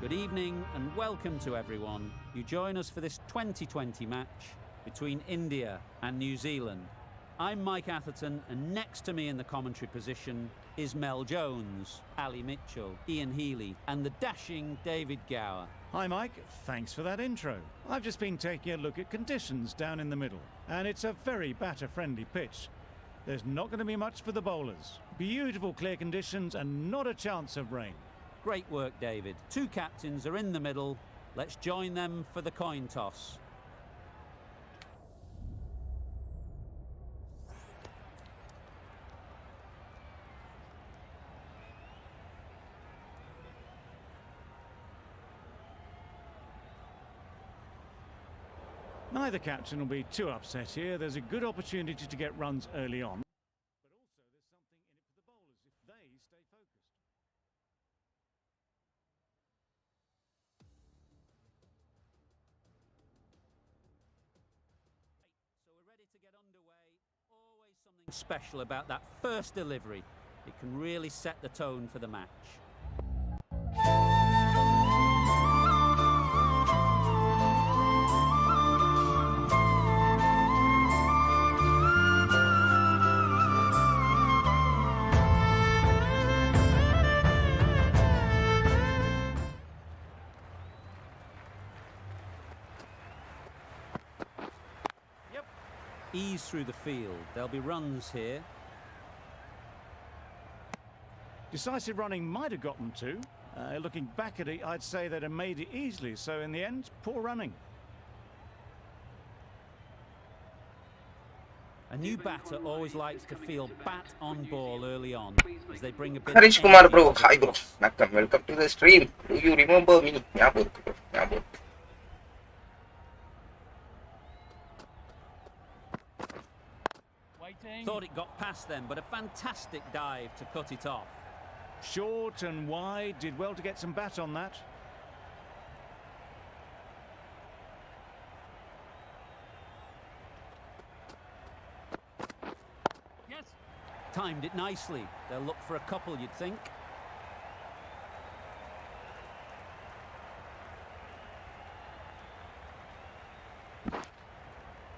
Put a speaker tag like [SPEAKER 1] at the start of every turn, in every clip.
[SPEAKER 1] Good evening and welcome to everyone. You join us for this 2020 match between India and New Zealand. I'm Mike Atherton, and next to me in the commentary position is Mel Jones, Ali Mitchell, Ian Healy and the dashing David Gower.
[SPEAKER 2] Hi Mike, thanks for that intro. I've just been taking a look at conditions down in the middle, and it's a very batter-friendly pitch. There's not going to be much for the bowlers. Beautiful clear conditions and not a chance of rain.
[SPEAKER 1] Great work, David. Two captains are in the middle. Let's join them for the coin toss.
[SPEAKER 2] Neither captain will be too upset here. There's a good opportunity to get runs early on. But also there's something in it for the bowlers if they stay focused.
[SPEAKER 1] So we're ready to get underway. Always something special about that first delivery. It can really set the tone for the match. Ease through the field. There'll be runs here.
[SPEAKER 2] Decisive running might have gotten two. Looking back at it, I'd say they'd have made it easily. So in the end, poor running.
[SPEAKER 1] A new batter always likes to feel bat on ball early on as they bring a bit
[SPEAKER 3] Harish
[SPEAKER 1] of
[SPEAKER 3] Kumar
[SPEAKER 1] energy
[SPEAKER 3] bro,
[SPEAKER 1] to the
[SPEAKER 3] hi bro.
[SPEAKER 1] pitch.
[SPEAKER 3] Welcome to the stream. Do you remember me? Yeah, bro. Yeah, bro.
[SPEAKER 1] Thought it got past them, but a fantastic dive to cut it off.
[SPEAKER 2] Short and wide, did well to get some bat on that.
[SPEAKER 1] Yes. Timed it nicely. They'll look for a couple, you'd think.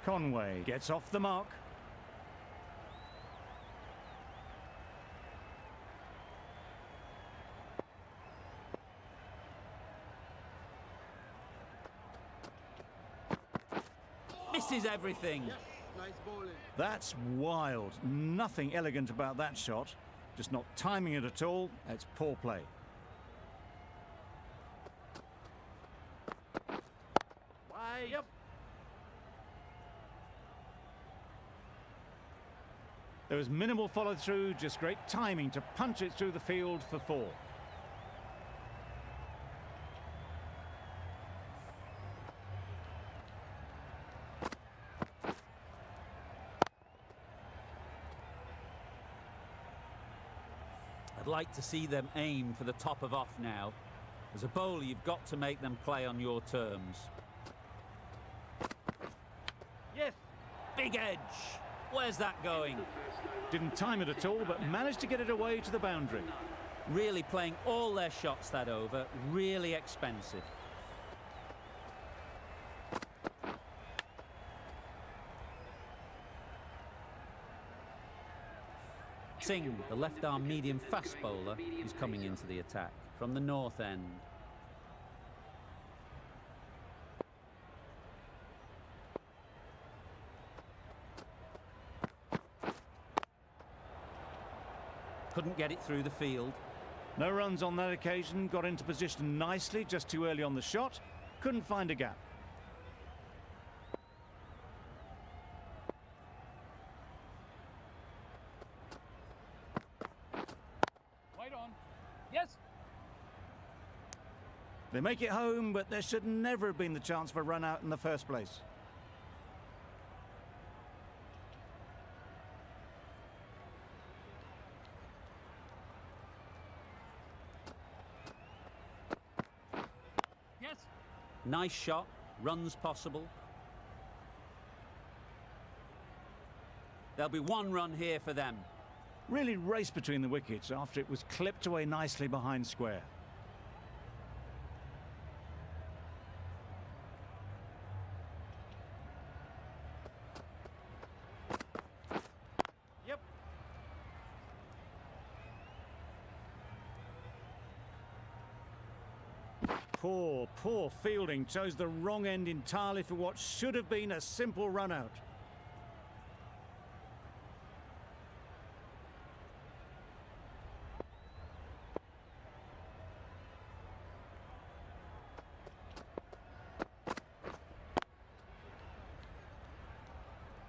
[SPEAKER 2] Conway gets off the mark.
[SPEAKER 1] Misses everything.
[SPEAKER 4] Nice bowling.
[SPEAKER 2] That's wild. Nothing elegant about that shot. Just not timing it at all. It's poor play.
[SPEAKER 4] Wide.
[SPEAKER 1] Yep.
[SPEAKER 2] There was minimal follow-through, just great timing to punch it through the field for four.
[SPEAKER 1] I'd like to see them aim for the top of off now. As a bowler, you've got to make them play on your terms.
[SPEAKER 4] Yes.
[SPEAKER 1] Big edge. Where's that going?
[SPEAKER 2] Didn't time it at all, but managed to get it away to the boundary.
[SPEAKER 1] Really playing all their shots that over. Really expensive. Singh, the left-arm medium fast bowler, is coming into the attack from the north end. Couldn't get it through the field.
[SPEAKER 2] No runs on that occasion, got into position nicely, just too early on the shot. Couldn't find a gap.
[SPEAKER 4] Wide on. Yes.
[SPEAKER 2] They make it home, but there should never have been the chance for a run out in the first place.
[SPEAKER 4] Yes.
[SPEAKER 1] Nice shot. Runs possible. There'll be one run here for them.
[SPEAKER 2] Really raced between the wickets after it was clipped away nicely behind square. Poor fielding. Chose the wrong end entirely for what should have been a simple run-out.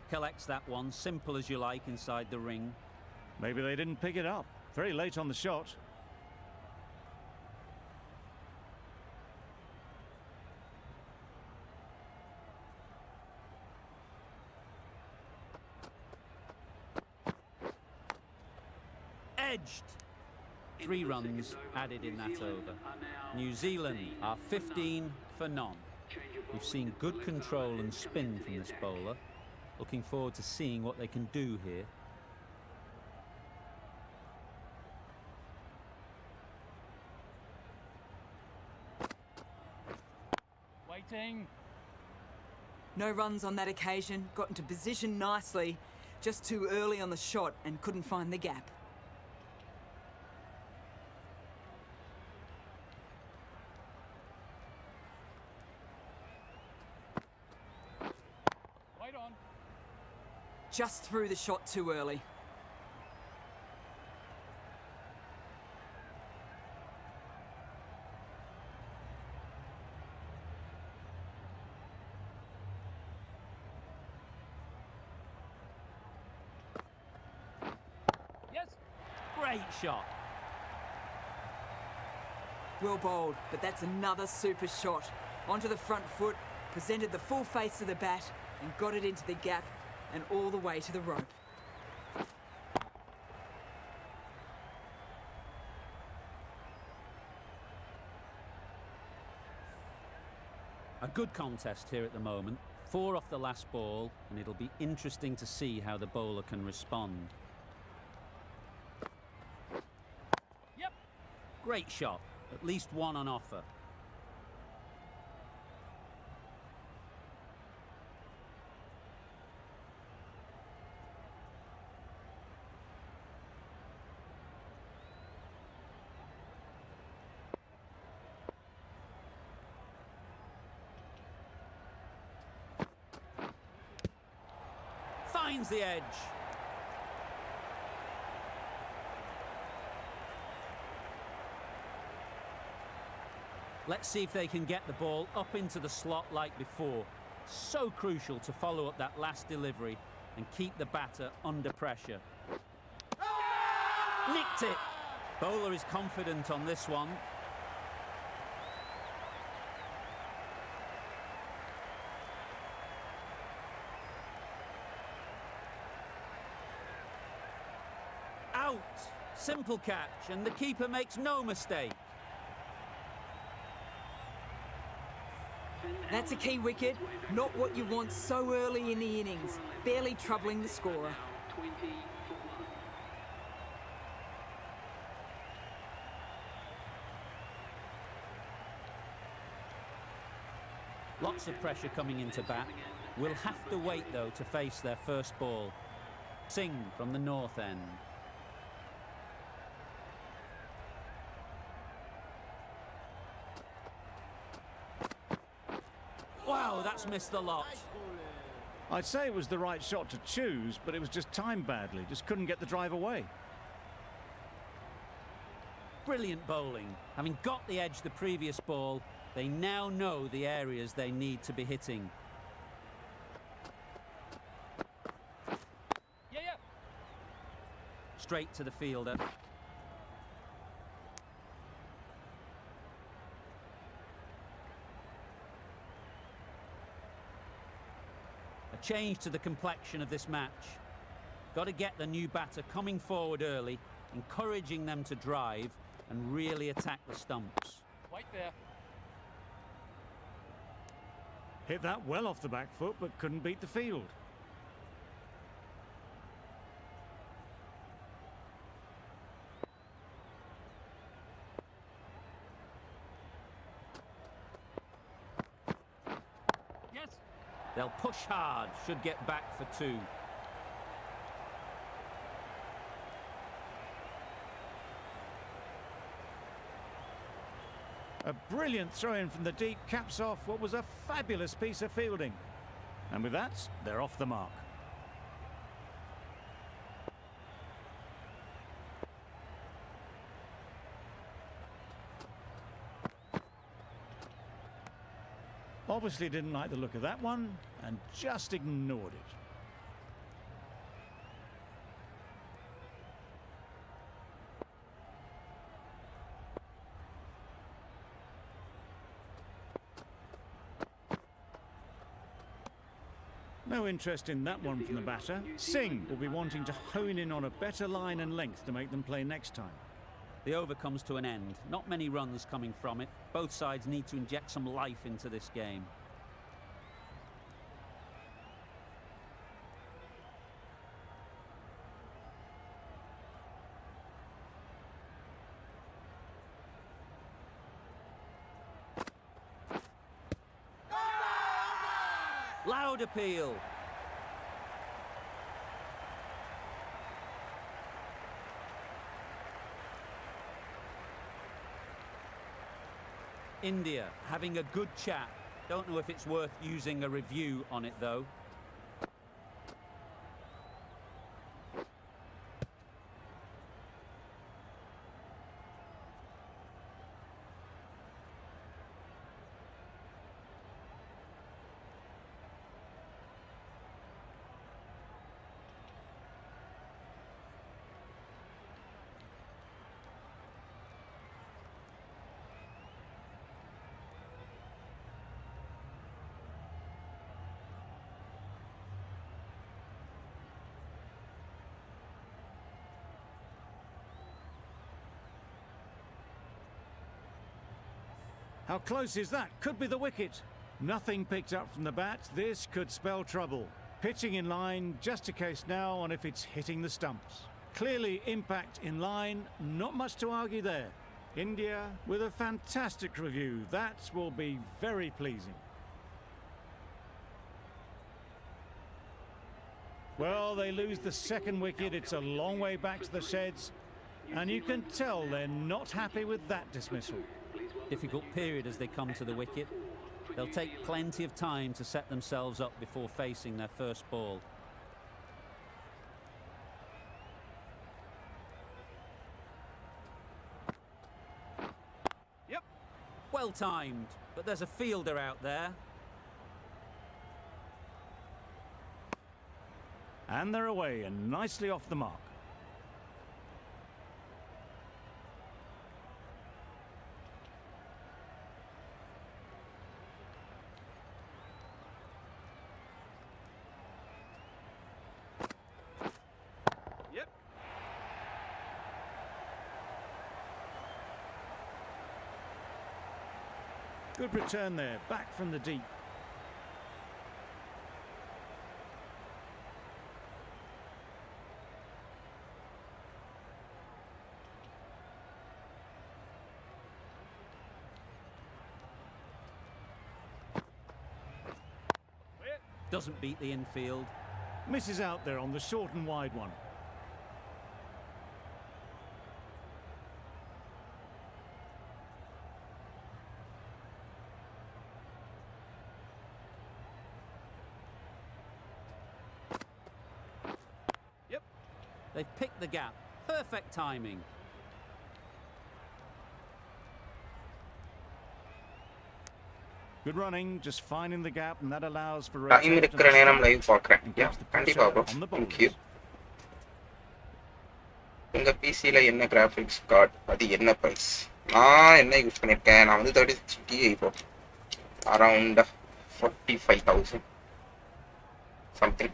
[SPEAKER 1] Collects that one, simple as you like, inside the ring.
[SPEAKER 2] Maybe they didn't pick it up. Very late on the shot.
[SPEAKER 1] Edged. 3 runs added in that over. New Zealand are 15 for none. We've seen good control and spin from this bowler. Looking forward to seeing what they can do here.
[SPEAKER 4] Waiting.
[SPEAKER 5] No runs on that occasion, got into position nicely, just too early on the shot and couldn't find the gap.
[SPEAKER 4] Wait on.
[SPEAKER 5] Just threw the shot too early.
[SPEAKER 4] Yes.
[SPEAKER 1] Great shot.
[SPEAKER 5] Well bowled, but that's another super shot. Onto the front foot, presented the full face of the bat and got it into the gap and all the way to the rope.
[SPEAKER 1] A good contest here at the moment. 4 off the last ball, and it'll be interesting to see how the bowler can respond.
[SPEAKER 4] Yep.
[SPEAKER 1] Great shot. At least 1 on offer. Finds the edge. Let's see if they can get the ball up into the slot like before. So crucial to follow up that last delivery and keep the batter under pressure. Nicked it. Bowler is confident on this one. Out. Simple catch, and the keeper makes no mistake.
[SPEAKER 5] That's a key wicket, not what you want so early in the innings, barely troubling the scorer.
[SPEAKER 1] Lots of pressure coming into bat. We'll have to wait, though, to face their first ball. Singh from the north end. Wow, that's missed the lot.
[SPEAKER 2] I'd say it was the right shot to choose, but it was just timed badly. Just couldn't get the drive away.
[SPEAKER 1] Brilliant bowling. Having got the edge the previous ball, they now know the areas they need to be hitting.
[SPEAKER 4] Yeah.
[SPEAKER 1] Straight to the fielder. A change to the complexion of this match. Got to get the new batter coming forward early, encouraging them to drive and really attack the stumps.
[SPEAKER 4] Wait there.
[SPEAKER 2] Hit that well off the back foot, but couldn't beat the field.
[SPEAKER 4] Yes.
[SPEAKER 1] They'll push hard, should get back for 2.
[SPEAKER 2] A brilliant throw-in from the deep caps off what was a fabulous piece of fielding. And with that, they're off the mark. Obviously didn't like the look of that one and just ignored it. No interest in that one from the batter. Singh will be wanting to hone in on a better line and length to make them play next time.
[SPEAKER 1] The over comes to an end. Not many runs coming from it. Both sides need to inject some life into this game. Loud appeal. India having a good chat. Don't know if it's worth using a review on it though.
[SPEAKER 2] How close is that? Could be the wicket. Nothing picked up from the bat. This could spell trouble. Pitching in line, just a case now on if it's hitting the stumps. Clearly impact in line, not much to argue there. India with a fantastic review. That will be very pleasing. Well, they lose the second wicket. It's a long way back to the sheds. And you can tell they're not happy with that dismissal.
[SPEAKER 1] Difficult period as they come to the wicket. They'll take plenty of time to set themselves up before facing their first ball.
[SPEAKER 4] Yep.
[SPEAKER 1] Well timed, but there's a fielder out there.
[SPEAKER 2] And they're away and nicely off the mark.
[SPEAKER 4] Yep.
[SPEAKER 2] Good return there, back from the deep.
[SPEAKER 1] Doesn't beat the infield.
[SPEAKER 2] Misses out there on the short and wide one.
[SPEAKER 4] Yep.
[SPEAKER 1] They've picked the gap. Perfect timing.
[SPEAKER 2] Good running, just finding the gap, and that allows for
[SPEAKER 3] time இருக்கிற நேரம் live பார்க்குறேன். கண்டிப்பா bro. Thank you. உங்க பிசில என்ன graphics card, அது என்ன price? நான் என்ன யூஸ் பண்ணிருக்கேன், நான் வந்து 36 Ti இப்போ around 45,000 something.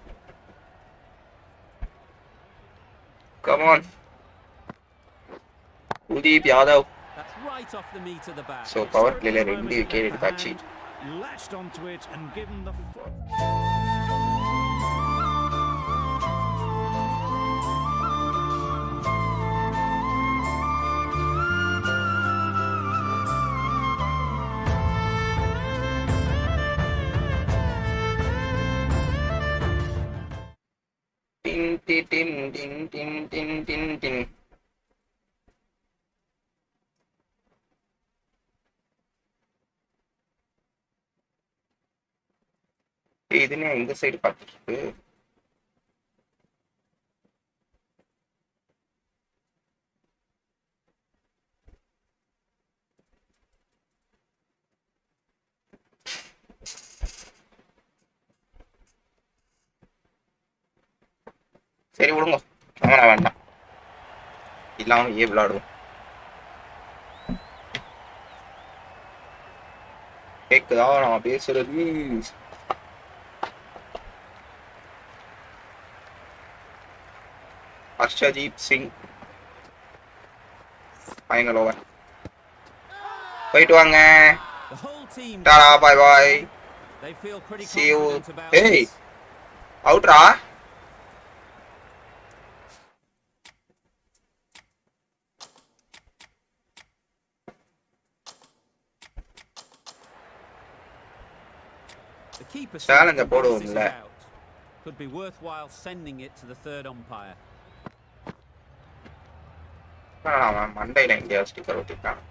[SPEAKER 3] Come on. Kuldeep Yadav.
[SPEAKER 1] That's right off the meat of the bat.
[SPEAKER 3] So power play la 2 wicket எடுத்தாச்சு.
[SPEAKER 2] Latched onto it and given the
[SPEAKER 3] Tin tin tin tin tin tin tin tin. இதுன்னு இந்த side பார்த்துருக்கு. சரி விடுங்க, அவனை வேண்டாம், இல்லாம ஏன் விளையாடுவோம். கேக்குதா நான் பேசுறது? Harshdeep Singh final over. போயிட்டு வாங்க,
[SPEAKER 1] The whole team.
[SPEAKER 3] Tata bye bye,
[SPEAKER 1] They feel pretty
[SPEAKER 3] see you.
[SPEAKER 1] confident about
[SPEAKER 3] Hey,
[SPEAKER 1] this.
[SPEAKER 3] அவுட்ரா.
[SPEAKER 1] The keeper seems
[SPEAKER 3] Challenge
[SPEAKER 1] convinced
[SPEAKER 3] போடுவோம்
[SPEAKER 1] this is
[SPEAKER 3] இல்ல.
[SPEAKER 1] out. Could be worthwhile sending it to the third umpire.
[SPEAKER 3] அவன் மண்டையில எங்கேயா sticker ஒட்டிட்டான்.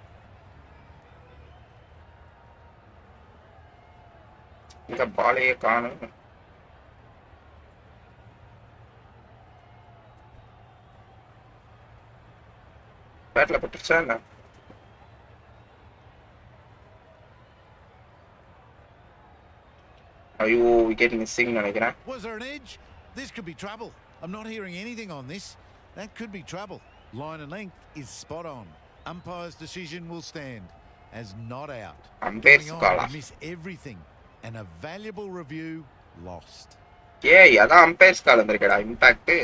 [SPEAKER 3] இந்த பாலையே காணும். பேட்ல பட்டுச்சா என்ன? ஐயோ wicket missing நினைக்கிறேன்.
[SPEAKER 6] Was there an edge? This could be trouble. I'm not hearing anything on this. That could be trouble. Line and length is spot on. Umpire's decision will stand as not out.
[SPEAKER 3] Umpire's
[SPEAKER 6] Going on
[SPEAKER 3] call.
[SPEAKER 6] to miss everything and a valuable review lost.
[SPEAKER 3] ஏய் அதான் umpires call வந்திருக்கடா impact.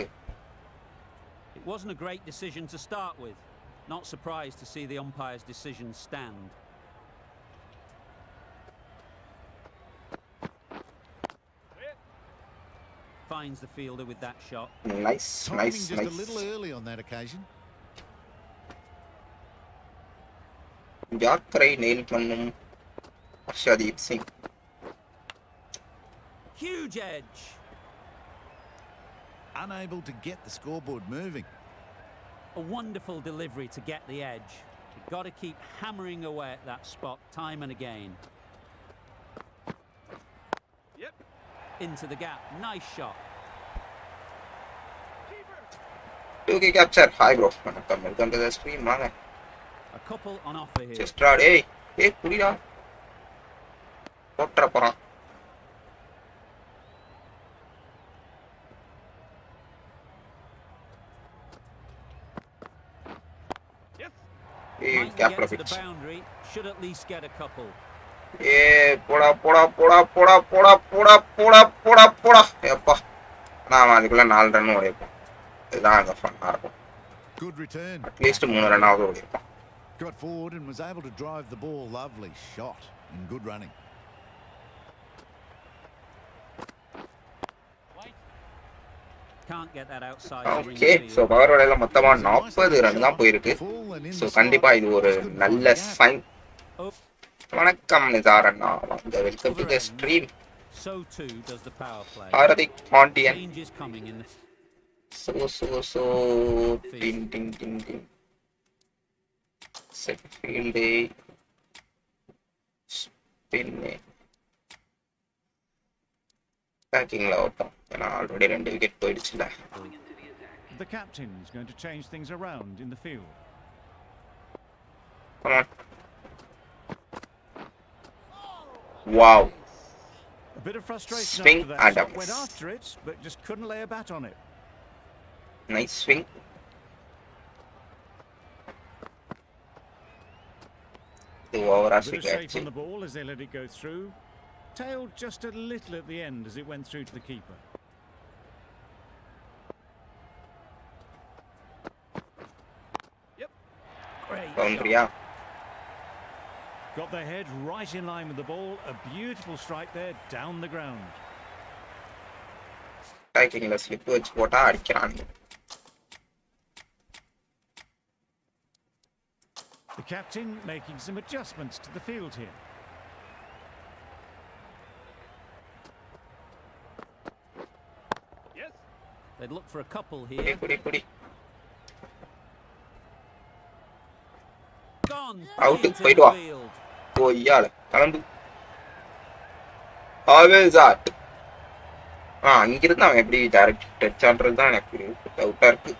[SPEAKER 1] It wasn't a great decision to start with. Not surprised to see the umpire's decision stand. Finds the fielder with that shot.
[SPEAKER 3] Nice
[SPEAKER 6] Timing
[SPEAKER 3] nice
[SPEAKER 6] just a
[SPEAKER 3] nice.
[SPEAKER 6] little early on that occasion.
[SPEAKER 3] யாக்கரை nail பண்ணும் Harshdeep Singh.
[SPEAKER 1] Huge edge.
[SPEAKER 6] Unable to get the scoreboard moving.
[SPEAKER 1] A wonderful delivery to get the edge. You've got to keep hammering away at that spot time and again.
[SPEAKER 4] Yep.
[SPEAKER 1] Into the gap. Nice shot.
[SPEAKER 3] டூகே capture. Hi bro, வணக்கம், welcome to the stream. வாங்க
[SPEAKER 1] A couple on offer here.
[SPEAKER 3] Just ராட். ஏய் புடிடா, போட்ற போறான்.
[SPEAKER 4] Yep.
[SPEAKER 3] ஏய்
[SPEAKER 1] Might
[SPEAKER 3] கேப்ல
[SPEAKER 1] get to the
[SPEAKER 3] pitch.
[SPEAKER 1] boundary. Should at least get a couple.
[SPEAKER 3] போடா போடா போடா போடா போடா போடா போடா போடா போடா. ஏப்பா நான் அதுக்குள்ள 4 ரன் ஓடிப்போம். இதுதான் அங்க ஃபன்னா இருக்கும்.
[SPEAKER 6] Good return.
[SPEAKER 3] At least 3 ரன்னாவது ஓடிப்போம்.
[SPEAKER 6] Got forward and was able to drive the ball. Lovely shot and good running.
[SPEAKER 1] Can't get that outside the ring
[SPEAKER 3] okay,
[SPEAKER 1] field.
[SPEAKER 3] So power வலையில மொத்தமா 40 ரன் தான் போயிருக்கு. ஸோ கண்டிப்பா இது ஒரு நல்ல சைன். வணக்கம் நிசார் அண்ணா, வாங்க, welcome to the stream.
[SPEAKER 1] So too does the power play.
[SPEAKER 3] Hardik Pandian.
[SPEAKER 1] Change is coming in the
[SPEAKER 3] So ding ding ding ding. Set field spin பேக்கிங்ல ஓட்டம். ஏன்னா ஆல்ரெடி 2 விக்கெட் போயிடுச்சுல.
[SPEAKER 2] The captain's going to change things around in the field.
[SPEAKER 3] Come on. Wow.
[SPEAKER 2] A bit of frustration
[SPEAKER 3] Swing
[SPEAKER 2] after that
[SPEAKER 3] and a
[SPEAKER 2] shot. Went
[SPEAKER 3] miss.
[SPEAKER 2] after it, but just couldn't lay a bat on it.
[SPEAKER 3] Nice swing. The over
[SPEAKER 2] A bit of shape on the ball as they let it go through. Tailed just a little at the end as it went through to the keeper.
[SPEAKER 4] Yep.
[SPEAKER 1] great
[SPEAKER 3] boundary.
[SPEAKER 1] shot.
[SPEAKER 2] Got their head right in line with the ball. A beautiful strike there down the ground.
[SPEAKER 3] Striking la slip வச்சு போட்டா அடிக்கறான்.
[SPEAKER 2] The captain making some adjustments to the field here.
[SPEAKER 4] Yes.
[SPEAKER 1] They'd look for a couple
[SPEAKER 3] புடி
[SPEAKER 1] here.
[SPEAKER 3] புடி புடி.
[SPEAKER 1] Gone.
[SPEAKER 3] Out,
[SPEAKER 1] into
[SPEAKER 3] போயிட்டு
[SPEAKER 1] the
[SPEAKER 3] வா.
[SPEAKER 1] field.
[SPEAKER 3] ஓய்யால கலந்து. Always that. அங்கிருந்து அவன் எப்படி டைரக்ட் டச் ஆன்றது தான் எனக்கு டவுட்டா இருக்கு.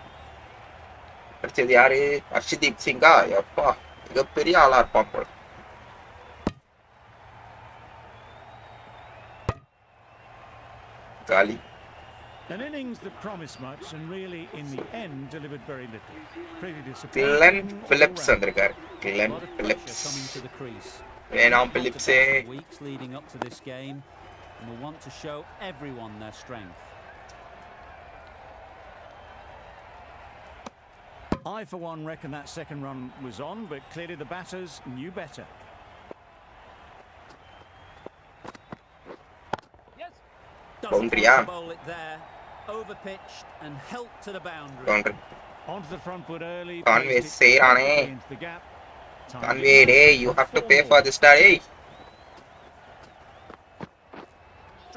[SPEAKER 3] அடுத்தது யாரு? ஹர்ஷதீப் சிங்கா? எப்பா மிகப்பெரிய ஆளா இருப்பான் போல. காலி.
[SPEAKER 2] An innings that promised much and really in the end delivered very little. Pretty
[SPEAKER 3] Glenn
[SPEAKER 2] disappointing.
[SPEAKER 3] Phillips வந்திருக்காரு. Glenn
[SPEAKER 1] Lot of pressure
[SPEAKER 3] Phillips.
[SPEAKER 1] coming to the crease.
[SPEAKER 3] வேணாம்
[SPEAKER 1] Had the
[SPEAKER 3] பிலிப்ஸே.
[SPEAKER 1] best of weeks leading up to this game and will want to show everyone their strength.
[SPEAKER 2] I, for one, reckon that second run was on, but clearly the batters knew better.
[SPEAKER 4] Yes.
[SPEAKER 1] Doesn't
[SPEAKER 3] Boundary,
[SPEAKER 1] want
[SPEAKER 3] yeah.
[SPEAKER 1] to bowl it there. Overpitched and helped to the boundary.
[SPEAKER 3] Boundary.
[SPEAKER 2] Onto the front foot early.
[SPEAKER 3] Conway
[SPEAKER 2] placed it
[SPEAKER 3] செய்றானே.
[SPEAKER 2] perfectly into the gap. Timed it
[SPEAKER 3] Conway,
[SPEAKER 2] nicely
[SPEAKER 3] hey, you
[SPEAKER 2] for
[SPEAKER 3] have to
[SPEAKER 2] 4
[SPEAKER 3] pay
[SPEAKER 2] more.
[SPEAKER 3] for this, hey.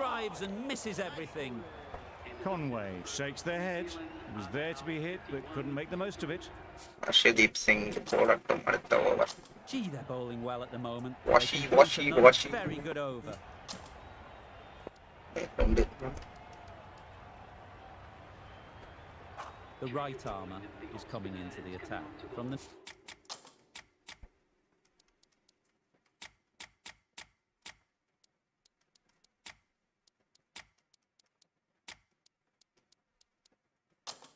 [SPEAKER 1] Drives and misses everything.
[SPEAKER 2] Conway shakes their head. It was there to be hit, but couldn't make the most of it.
[SPEAKER 3] Harshdeep Singh போடட்டும் அடுத்த over.
[SPEAKER 1] Gee, they're bowling well at the moment.
[SPEAKER 3] Washi,
[SPEAKER 1] They can
[SPEAKER 3] washi,
[SPEAKER 1] bounce another
[SPEAKER 3] washi.
[SPEAKER 1] Very good over.
[SPEAKER 3] ரெண்டு.
[SPEAKER 1] The right armour is coming into the attack from the.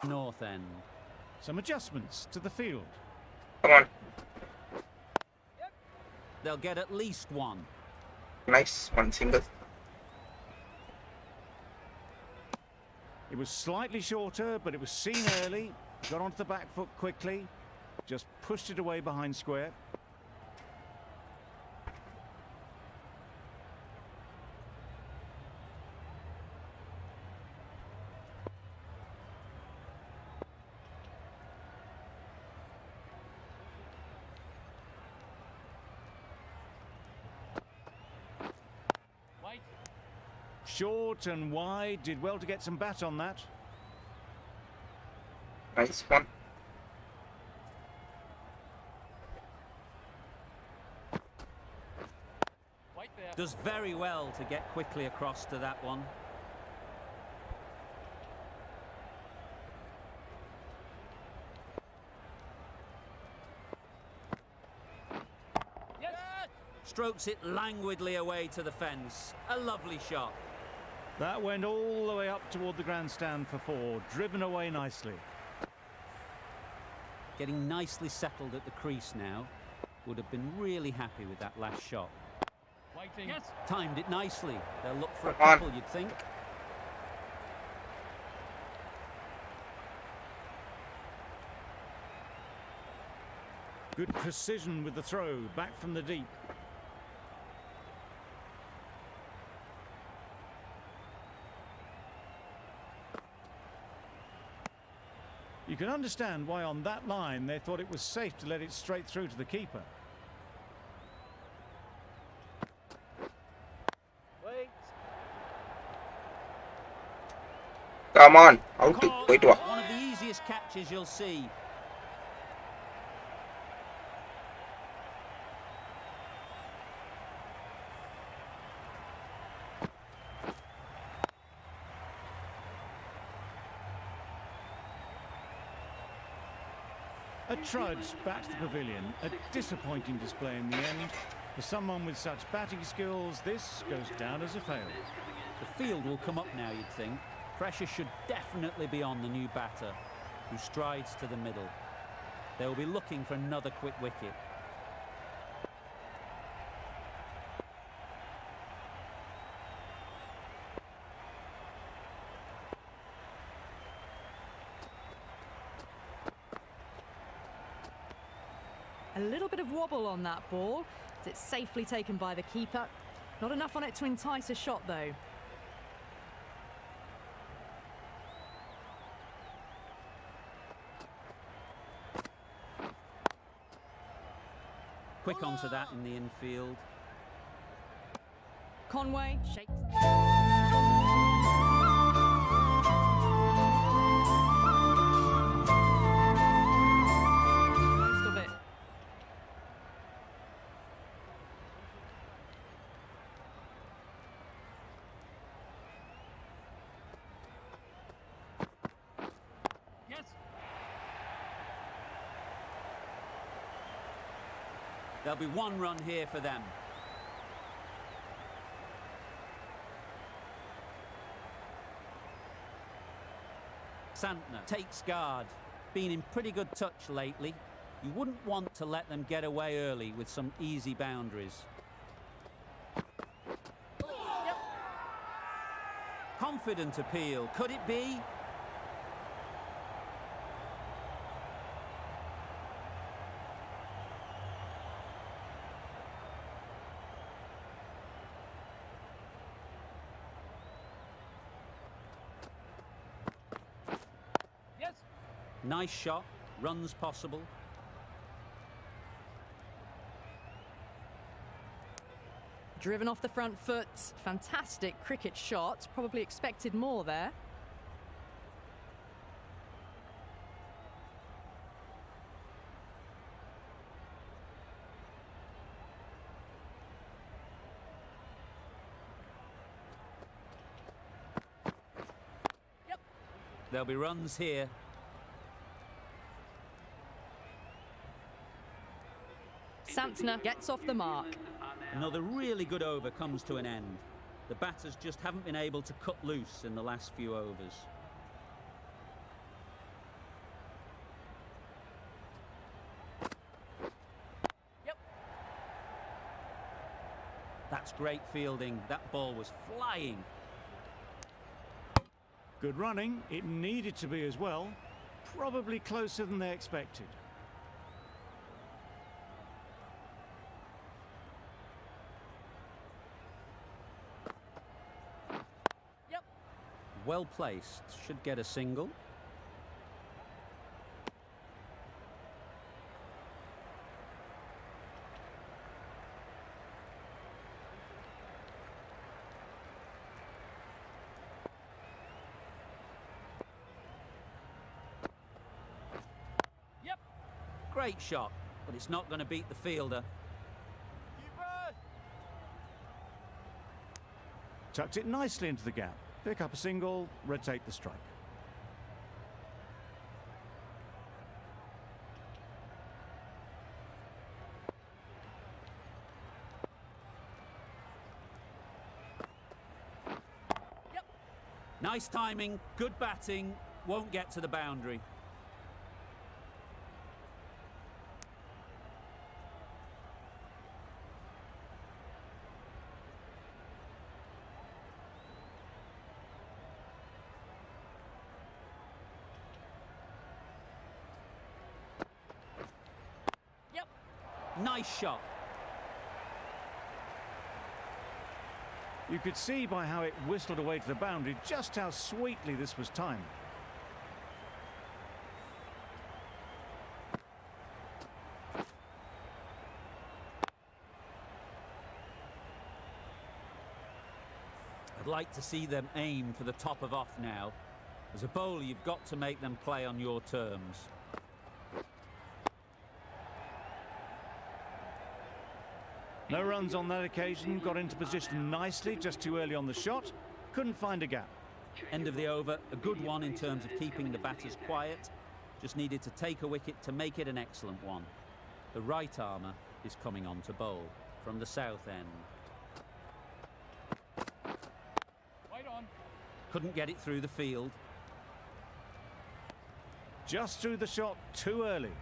[SPEAKER 1] North end.
[SPEAKER 2] Some adjustments to the field.
[SPEAKER 3] Come on.
[SPEAKER 1] They'll get at least one.
[SPEAKER 3] Nice. One single.
[SPEAKER 2] It was slightly shorter, but it was seen early. Got onto the back foot quickly. Just pushed it away behind square.
[SPEAKER 4] Wait.
[SPEAKER 2] Short and wide. Did well to get some bat on that.
[SPEAKER 3] Nice one.
[SPEAKER 4] Wait there.
[SPEAKER 1] Does very well to get quickly across to that one.
[SPEAKER 4] Yes.
[SPEAKER 1] Strokes it languidly away to the fence. A lovely shot.
[SPEAKER 2] That went all the way up toward the grandstand for 4. Driven away nicely.
[SPEAKER 1] Getting nicely settled at the crease now. Would have been really happy with that last shot.
[SPEAKER 4] Waiting. Yes.
[SPEAKER 1] Timed it nicely. They'll look for a
[SPEAKER 3] Come on.
[SPEAKER 1] couple, you'd think.
[SPEAKER 2] Good precision with the throw. Back from the deep. You can understand why on that line they thought it was safe to let it straight through to the keeper.
[SPEAKER 4] Wait.
[SPEAKER 3] Come on. Out.
[SPEAKER 1] Caught.
[SPEAKER 3] போயிட்டு வா.
[SPEAKER 1] One of the easiest catches you'll see.
[SPEAKER 2] A trudge back to the pavilion. A disappointing display in the end. For someone with such batting skills, this goes down as a fail.
[SPEAKER 1] The field will come up now, you'd think. Pressure should definitely be on the new batter, who strides to the middle. They will be looking for another quick wicket.
[SPEAKER 7] A little bit of wobble on that ball. It's safely taken by the keeper. Not enough on it to entice a shot, though.
[SPEAKER 1] Quick onto that in the infield.
[SPEAKER 7] Conway shakes. Most of it.
[SPEAKER 1] There'll be one run here for them. Santner takes guard. Been in pretty good touch lately. You wouldn't want to let them get away early with some easy boundaries. Confident appeal. Could it be?
[SPEAKER 4] Yes.
[SPEAKER 1] Nice shot. Runs possible.
[SPEAKER 7] Driven off the front foot. Fantastic cricket shot. Probably expected more there.
[SPEAKER 4] Yep.
[SPEAKER 1] There'll be runs here.
[SPEAKER 7] Santner gets off the mark.
[SPEAKER 1] Another really good over comes to an end. The batters just haven't been able to cut loose in the last few overs.
[SPEAKER 4] Yep.
[SPEAKER 1] That's great fielding. That ball was flying.
[SPEAKER 2] Good running. It needed to be as well. Probably closer than they expected.
[SPEAKER 4] Yep.
[SPEAKER 1] Well placed. Should get a single.
[SPEAKER 4] Yep.
[SPEAKER 1] Great shot, but it's not going to beat the fielder.
[SPEAKER 4] Keeper.
[SPEAKER 2] Tucked it nicely into the gap. Pick up a single, rotate the strike.
[SPEAKER 4] Yep.
[SPEAKER 1] Nice timing, good batting, won't get to the boundary.
[SPEAKER 4] Yep.
[SPEAKER 1] Nice shot.
[SPEAKER 2] You could see by how it whistled away to the boundary just how sweetly this was timed.
[SPEAKER 1] I'd like to see them aim for the top of off now. As a bowler, you've got to make them play on your terms.
[SPEAKER 2] No runs on that occasion, got into position nicely, just too early on the shot. Couldn't find a gap.
[SPEAKER 1] End of the over, a good one in terms of keeping the batters quiet. Just needed to take a wicket to make it an excellent one. The right armour is coming on to bowl from the south end.
[SPEAKER 4] White on.
[SPEAKER 1] Couldn't get it through the field.
[SPEAKER 2] Just threw the shot too early.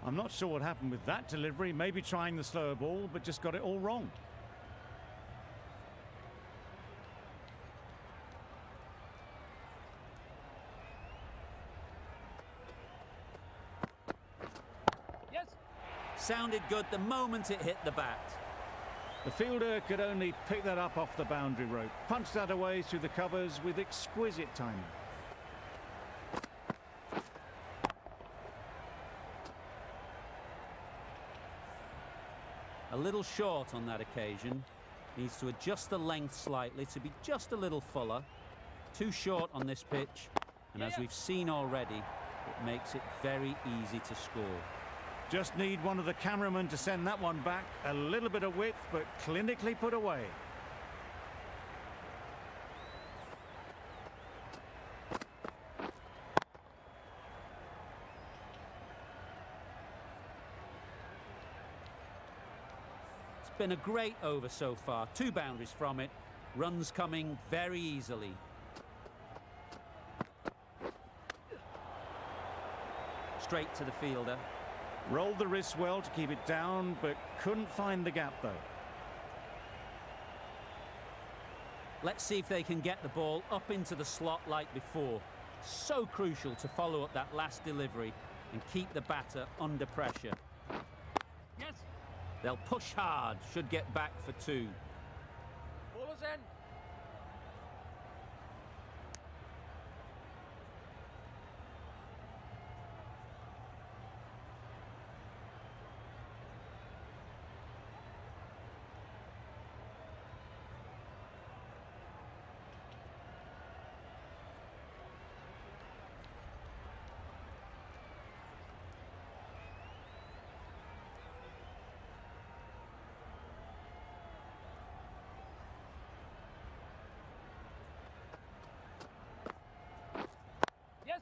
[SPEAKER 2] I'm not sure what happened with that delivery. Maybe trying the slower ball, but just got it all wrong.
[SPEAKER 4] Yes.
[SPEAKER 1] Sounded good the moment it hit the bat.
[SPEAKER 2] The fielder could only pick that up off the boundary rope. Punched that away through the covers with exquisite timing.
[SPEAKER 1] A little short on that occasion. Needs to adjust the length slightly to be just a little fuller. Too short on this pitch. And as we've seen already, it makes it very easy to score.
[SPEAKER 2] Just need one of the cameramen to send that one back. A little bit of width, but clinically put away.
[SPEAKER 1] It's been a great over so far. 2 boundaries from it. Runs coming very easily. Straight to the fielder.
[SPEAKER 2] Rolled the wrists well to keep it down, but couldn't find the gap, though.
[SPEAKER 1] Let's see if they can get the ball up into the slot like before. So crucial to follow up that last delivery and keep the batter under pressure.
[SPEAKER 4] Yes.
[SPEAKER 1] They'll push hard, should get back for 2.
[SPEAKER 4] Bowler's in. Yes.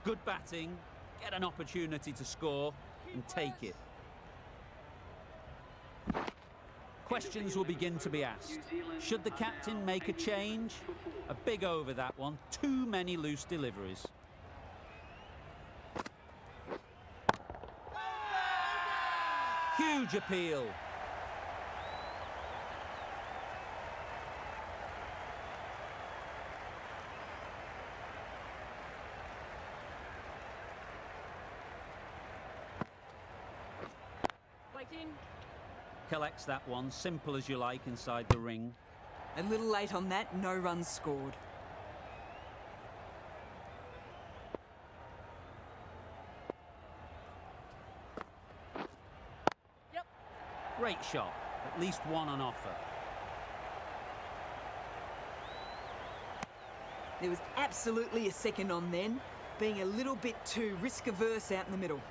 [SPEAKER 1] Good batting, get an opportunity to score and take it. Questions will begin to be asked. Should the captain make a change? A big over that one, too many loose deliveries. Huge appeal.
[SPEAKER 4] Waiting.
[SPEAKER 1] Collects that one, simple as you like, inside the ring.
[SPEAKER 5] A little late on that, no runs scored.
[SPEAKER 4] Yep.
[SPEAKER 1] Great shot, at least one on offer.
[SPEAKER 5] There was absolutely a second on then, being a little bit too risk-averse out in the middle.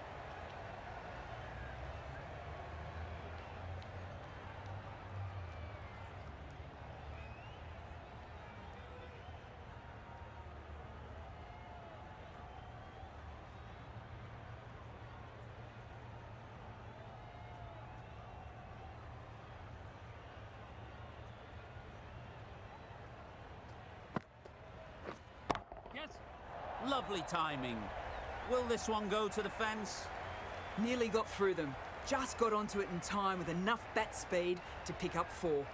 [SPEAKER 4] Yes.
[SPEAKER 1] Lovely timing. Will this one go to the fence?
[SPEAKER 5] Nearly got through them. Just got onto it in time with enough bat speed to pick up 4.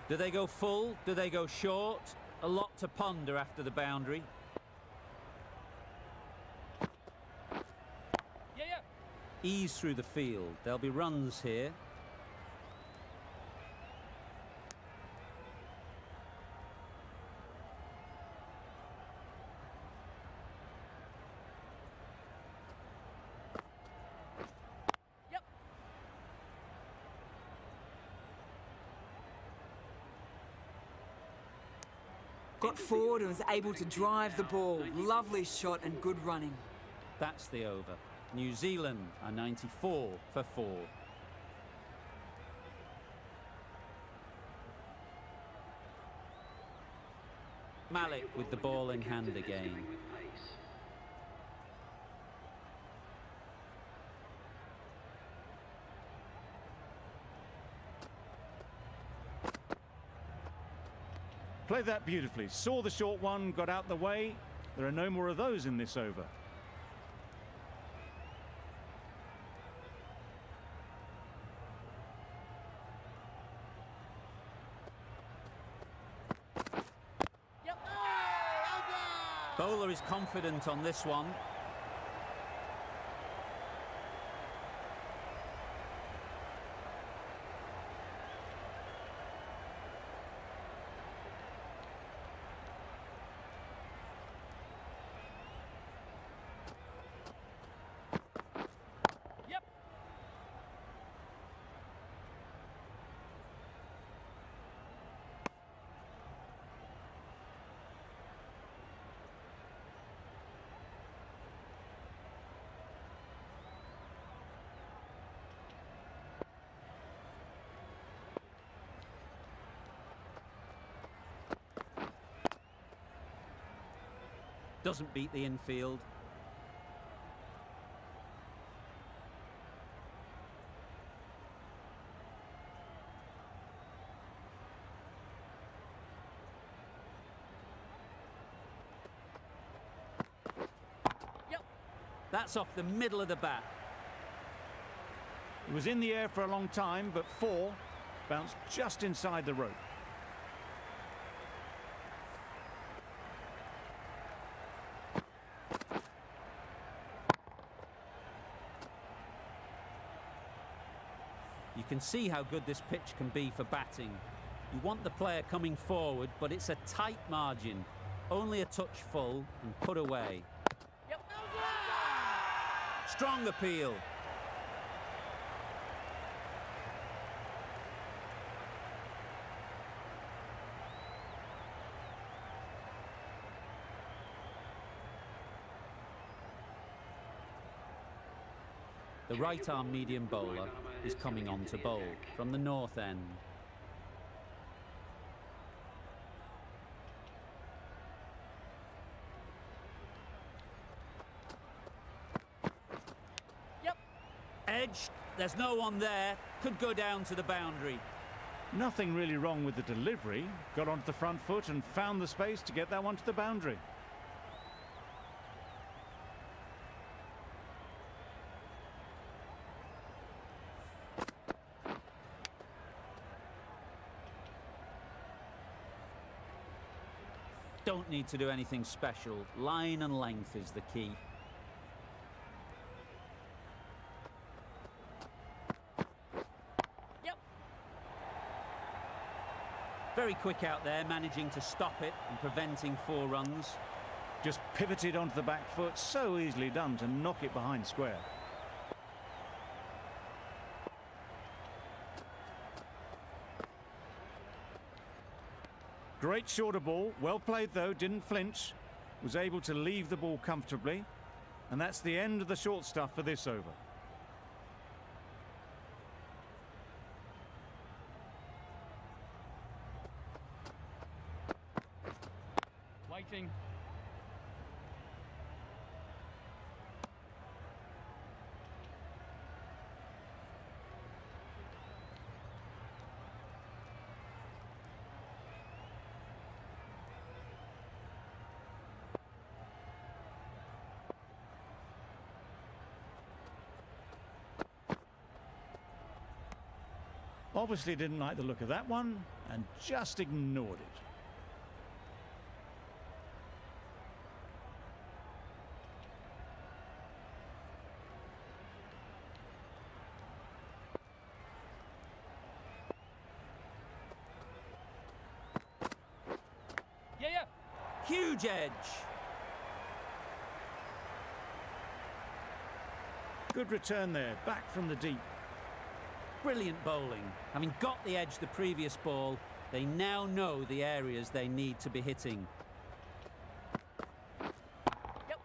[SPEAKER 1] Do they go full? Do they go short? A lot to ponder after the boundary.
[SPEAKER 4] Yeah.
[SPEAKER 1] Ease through the field. There'll be runs here.
[SPEAKER 4] Yep.
[SPEAKER 5] Got forward and was able to drive the ball. Lovely shot and good running.
[SPEAKER 1] That's the over. New Zealand are 94 for 4. Malik with the ball in hand again.
[SPEAKER 2] Played that beautifully. Saw the short one, got out the way. There are no more of those in this over.
[SPEAKER 4] Yep.
[SPEAKER 1] Bowler is confident on this one.
[SPEAKER 4] Yep.
[SPEAKER 1] doesn't beat the infield.
[SPEAKER 4] Yep.
[SPEAKER 1] That's off the middle of the bat.
[SPEAKER 2] It was in the air for a long time, but 4 bounced just inside the rope.
[SPEAKER 1] You can see how good this pitch can be for batting. You want the player coming forward, but it's a tight margin. Only a touch full and put away.
[SPEAKER 4] Yep.
[SPEAKER 1] Strong appeal. The right-arm medium bowler is coming on to bowl from the north end.
[SPEAKER 4] Yep.
[SPEAKER 1] Edge, there's no one there, could go down to the boundary.
[SPEAKER 2] Nothing really wrong with the delivery. Got onto the front foot and found the space to get that one to the boundary.
[SPEAKER 1] Don't need to do anything special. Line and length is the key.
[SPEAKER 4] Yep.
[SPEAKER 1] Very quick out there, managing to stop it and preventing 4 runs.
[SPEAKER 2] Just pivoted onto the back foot, so easily done to knock it behind square. Great shorter ball, well played though, didn't flinch, was able to leave the ball comfortably, and that's the end of the short stuff for this over.
[SPEAKER 4] Waiting.
[SPEAKER 2] Obviously didn't like the look of that one and just ignored it.
[SPEAKER 4] Yeah.
[SPEAKER 1] Huge edge.
[SPEAKER 2] Good return there, back from the deep.
[SPEAKER 1] Brilliant bowling. Having got the edge the previous ball, they now know the areas they need to be hitting.
[SPEAKER 4] Yep.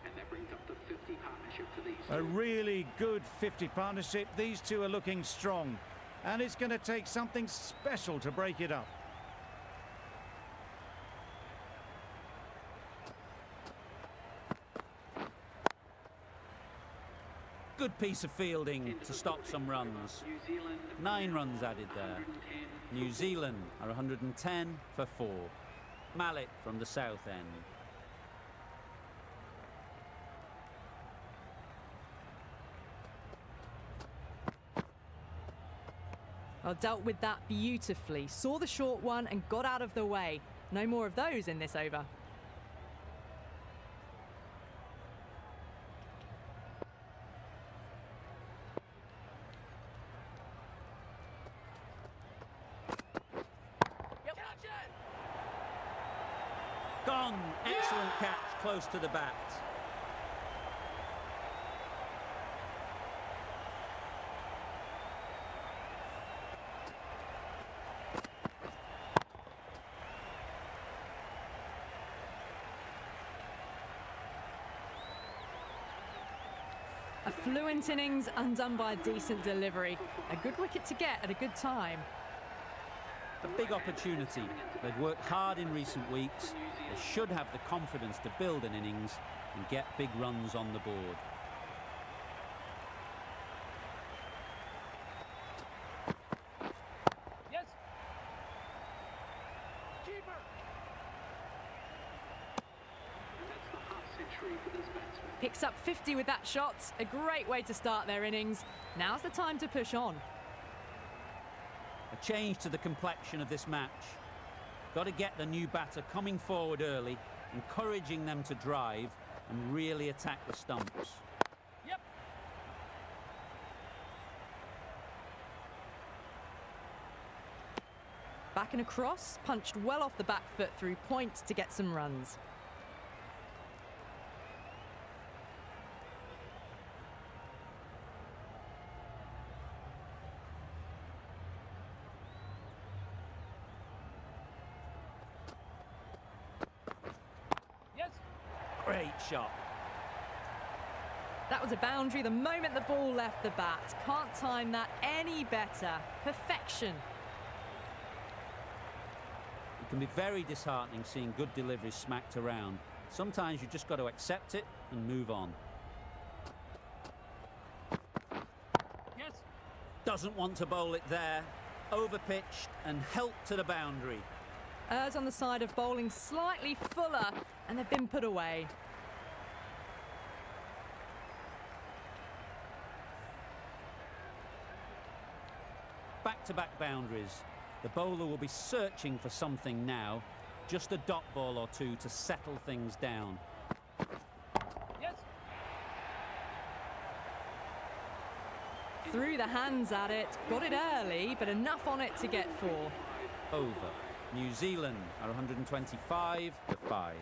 [SPEAKER 8] And that brings up the 50 partnership for these
[SPEAKER 2] A
[SPEAKER 8] two.
[SPEAKER 2] really good 50 partnership. These two are looking strong, and it's going to take something special to break it up.
[SPEAKER 1] Good piece of fielding to stop some runs.
[SPEAKER 8] New Zealand
[SPEAKER 1] 9 runs added there.
[SPEAKER 8] 110.
[SPEAKER 1] New Zealand are 110 for 4. Mallet from the south end.
[SPEAKER 7] Well, dealt with that beautifully. Saw the short one and got out of the way. No more of those in this over.
[SPEAKER 1] Gone. Excellent catch close to the bat.
[SPEAKER 7] A fluent innings undone by a decent delivery. A good wicket to get at a good time.
[SPEAKER 1] A big opportunity. They've worked hard in recent weeks. They should have the confidence to build an innings and get big runs on the board.
[SPEAKER 4] Yes. Keeper.
[SPEAKER 8] That's the half century for this batsman.
[SPEAKER 7] Picks up 50 with that shot. A great way to start their innings. Now's the time to push on.
[SPEAKER 1] A change to the complexion of this match. Got to get the new batter coming forward early, encouraging them to drive and really attack the stumps.
[SPEAKER 4] Yep.
[SPEAKER 7] Back and across, punched well off the back foot through point to get some runs.
[SPEAKER 4] Yes.
[SPEAKER 1] Great shot.
[SPEAKER 7] That was a boundary the moment the ball left the bat. Can't time that any better. Perfection.
[SPEAKER 1] It can be very disheartening seeing good deliveries smacked around. Sometimes you just got to accept it and move on.
[SPEAKER 4] Yes.
[SPEAKER 1] Doesn't want to bowl it there. Overpitched and helped to the boundary.
[SPEAKER 7] Errs on the side of bowling slightly fuller, and they've been put away.
[SPEAKER 1] Back-to-back boundaries. The bowler will be searching for something now. Just a dot ball or two to settle things down.
[SPEAKER 4] Yes.
[SPEAKER 7] Threw the hands at it, got it early, but enough on it to get 4.
[SPEAKER 1] Over. New Zealand are 125 to 5.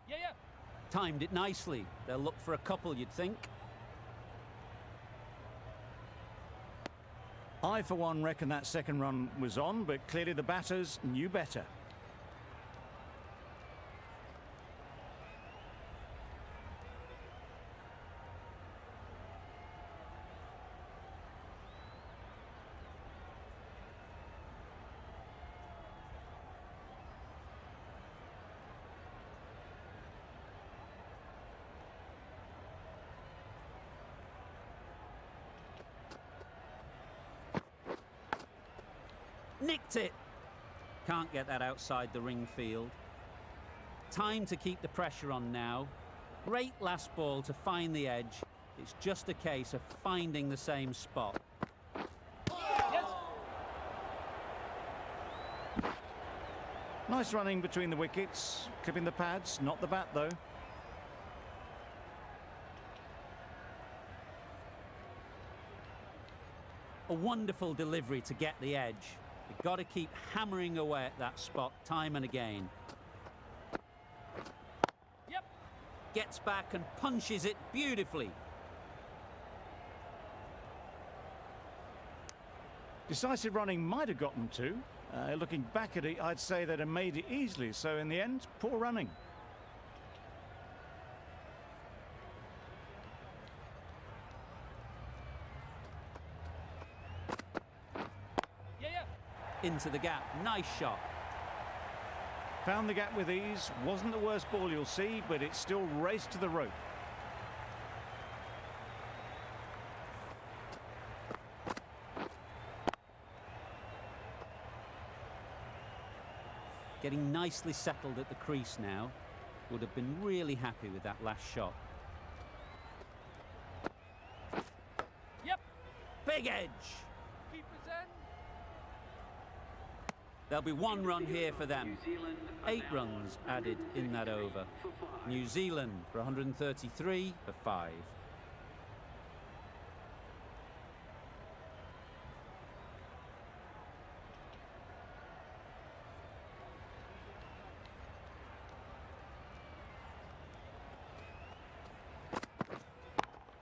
[SPEAKER 4] Yeah, yeah.
[SPEAKER 1] Timed it nicely. They'll look for a couple, you'd think.
[SPEAKER 2] I, for one, reckon that second run was on, but clearly the batters knew better.
[SPEAKER 1] Nicked it. Can't get that outside the ring field. Time to keep the pressure on now. Great last ball to find the edge. It's just a case of finding the same spot.
[SPEAKER 4] Yes.
[SPEAKER 2] Nice running between the wickets, clipping the pads, not the bat though.
[SPEAKER 1] A wonderful delivery to get the edge. You've got to keep hammering away at that spot time and again.
[SPEAKER 4] Yep.
[SPEAKER 1] Gets back and punches it beautifully.
[SPEAKER 2] Decisive running might have gotten two. Looking back at it, I'd say they'd have made it easily, so in the end, poor running.
[SPEAKER 4] Yeah, yeah.
[SPEAKER 1] Into the gap. Nice shot.
[SPEAKER 2] Found the gap with ease. Wasn't the worst ball you'll see, but it still raced to the rope.
[SPEAKER 1] Getting nicely settled at the crease now. Would have been really happy with that last shot.
[SPEAKER 4] Yep.
[SPEAKER 1] Big edge.
[SPEAKER 4] Keeper's end.
[SPEAKER 1] There'll be 1 run here for them.
[SPEAKER 8] New Zealand
[SPEAKER 1] 8
[SPEAKER 8] are now
[SPEAKER 1] runs
[SPEAKER 8] on
[SPEAKER 1] added in that
[SPEAKER 8] 133
[SPEAKER 1] over.
[SPEAKER 8] for 5.
[SPEAKER 1] New Zealand for 133 for 5.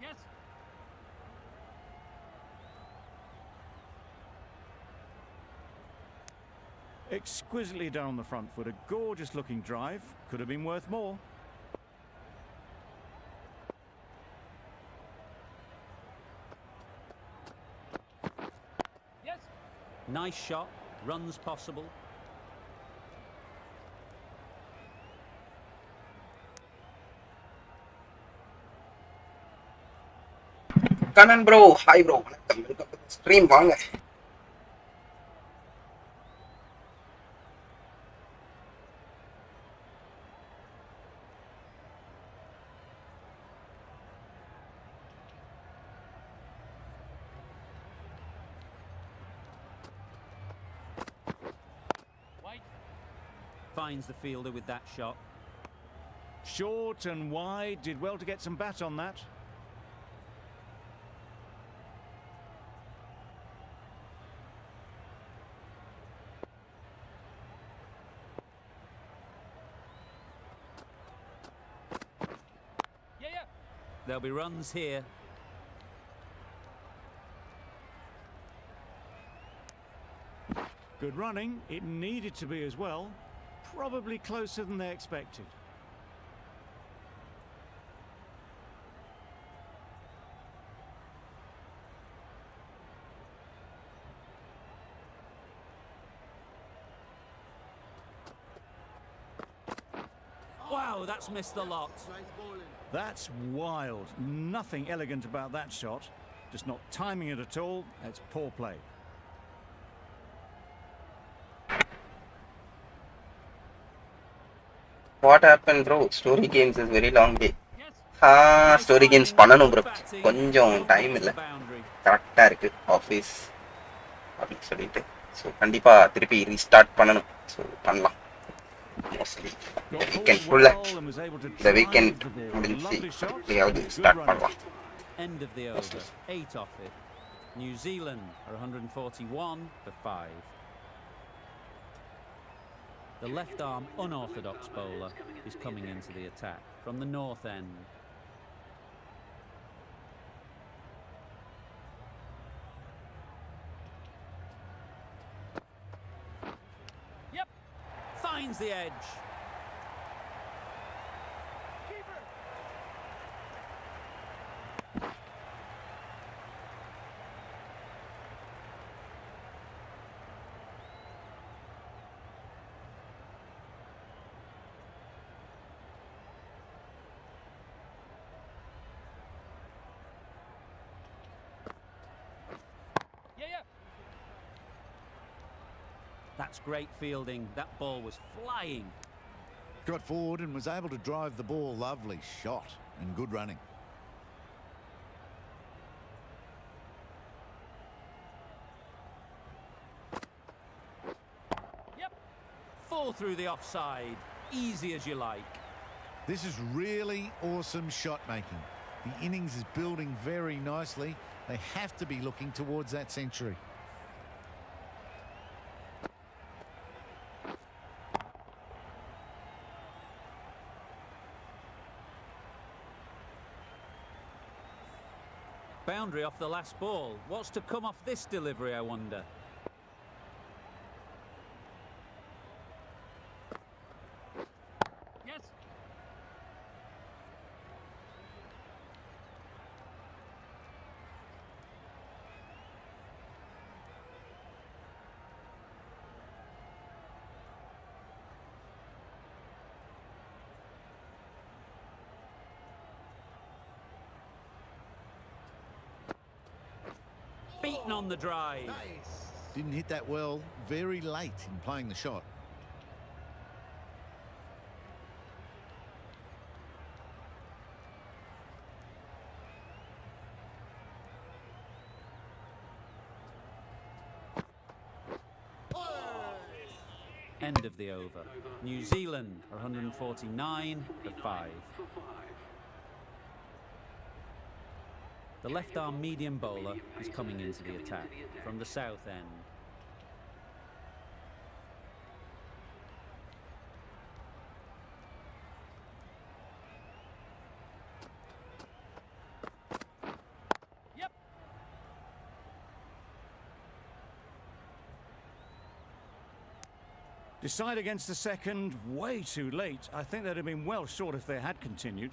[SPEAKER 4] Yes.
[SPEAKER 2] Exquisitely done on the front foot. A gorgeous looking drive. Could have been worth more.
[SPEAKER 4] Yes.
[SPEAKER 1] Nice shot. Runs possible.
[SPEAKER 3] Kannan bro hi bro வணக்கம் welcome to stream வாங்க.
[SPEAKER 4] Wait.
[SPEAKER 1] Finds the fielder with that shot.
[SPEAKER 2] Short and wide. Did well to get some bat on that.
[SPEAKER 4] Yeah, yeah.
[SPEAKER 1] There'll be runs here.
[SPEAKER 2] Good running. It needed to be as well. Probably closer than they expected.
[SPEAKER 1] Wow, that's missed the lot.
[SPEAKER 2] That's wild. Nothing elegant about that shot. Just not timing it at all. It's poor play.
[SPEAKER 3] What happened bro? Story games is very long day.
[SPEAKER 4] Yes.
[SPEAKER 3] Story games பண்ணணும் bro. கொஞ்சம் time இல்லை, கரெக்டாக இருக்கு office அப்படின்னு சொல்லிட்டு. So கண்டிப்பாக திருப்பி restart பண்ணணும். ஸோ பண்ணலாம். மோஸ்ட்லி இந்த வீக்கெண்ட்குள்ள இந்த வீக்கெண்ட் முடிஞ்சு எப்படியாவது ஸ்டார்ட் பண்ணலாம்.
[SPEAKER 1] End of the over. 8 off it. New Zealand are 141 for 5. The left-arm unorthodox bowler is coming into the attack from the north end.
[SPEAKER 4] Yep.
[SPEAKER 1] Finds the edge.
[SPEAKER 4] Yeah, yeah.
[SPEAKER 1] That's great fielding. That ball was flying.
[SPEAKER 6] Got forward and was able to drive the ball. Lovely shot and good running.
[SPEAKER 4] Yep.
[SPEAKER 1] Fall through the offside. Easy as you like.
[SPEAKER 6] This is really awesome shot making. The innings is building very nicely. They have to be looking towards that century.
[SPEAKER 1] Boundary off the last ball. What's to come off this delivery, I wonder?
[SPEAKER 4] Yes.
[SPEAKER 1] Beaten on the drive.
[SPEAKER 6] Didn't hit that well. Very late in playing the shot.
[SPEAKER 1] End of the over. New Zealand are 149 for 5. The left-arm medium bowler is coming into the attack from the south end.
[SPEAKER 4] Yep.
[SPEAKER 2] Decide against the second, way too late. I think they'd have been well short if they had continued.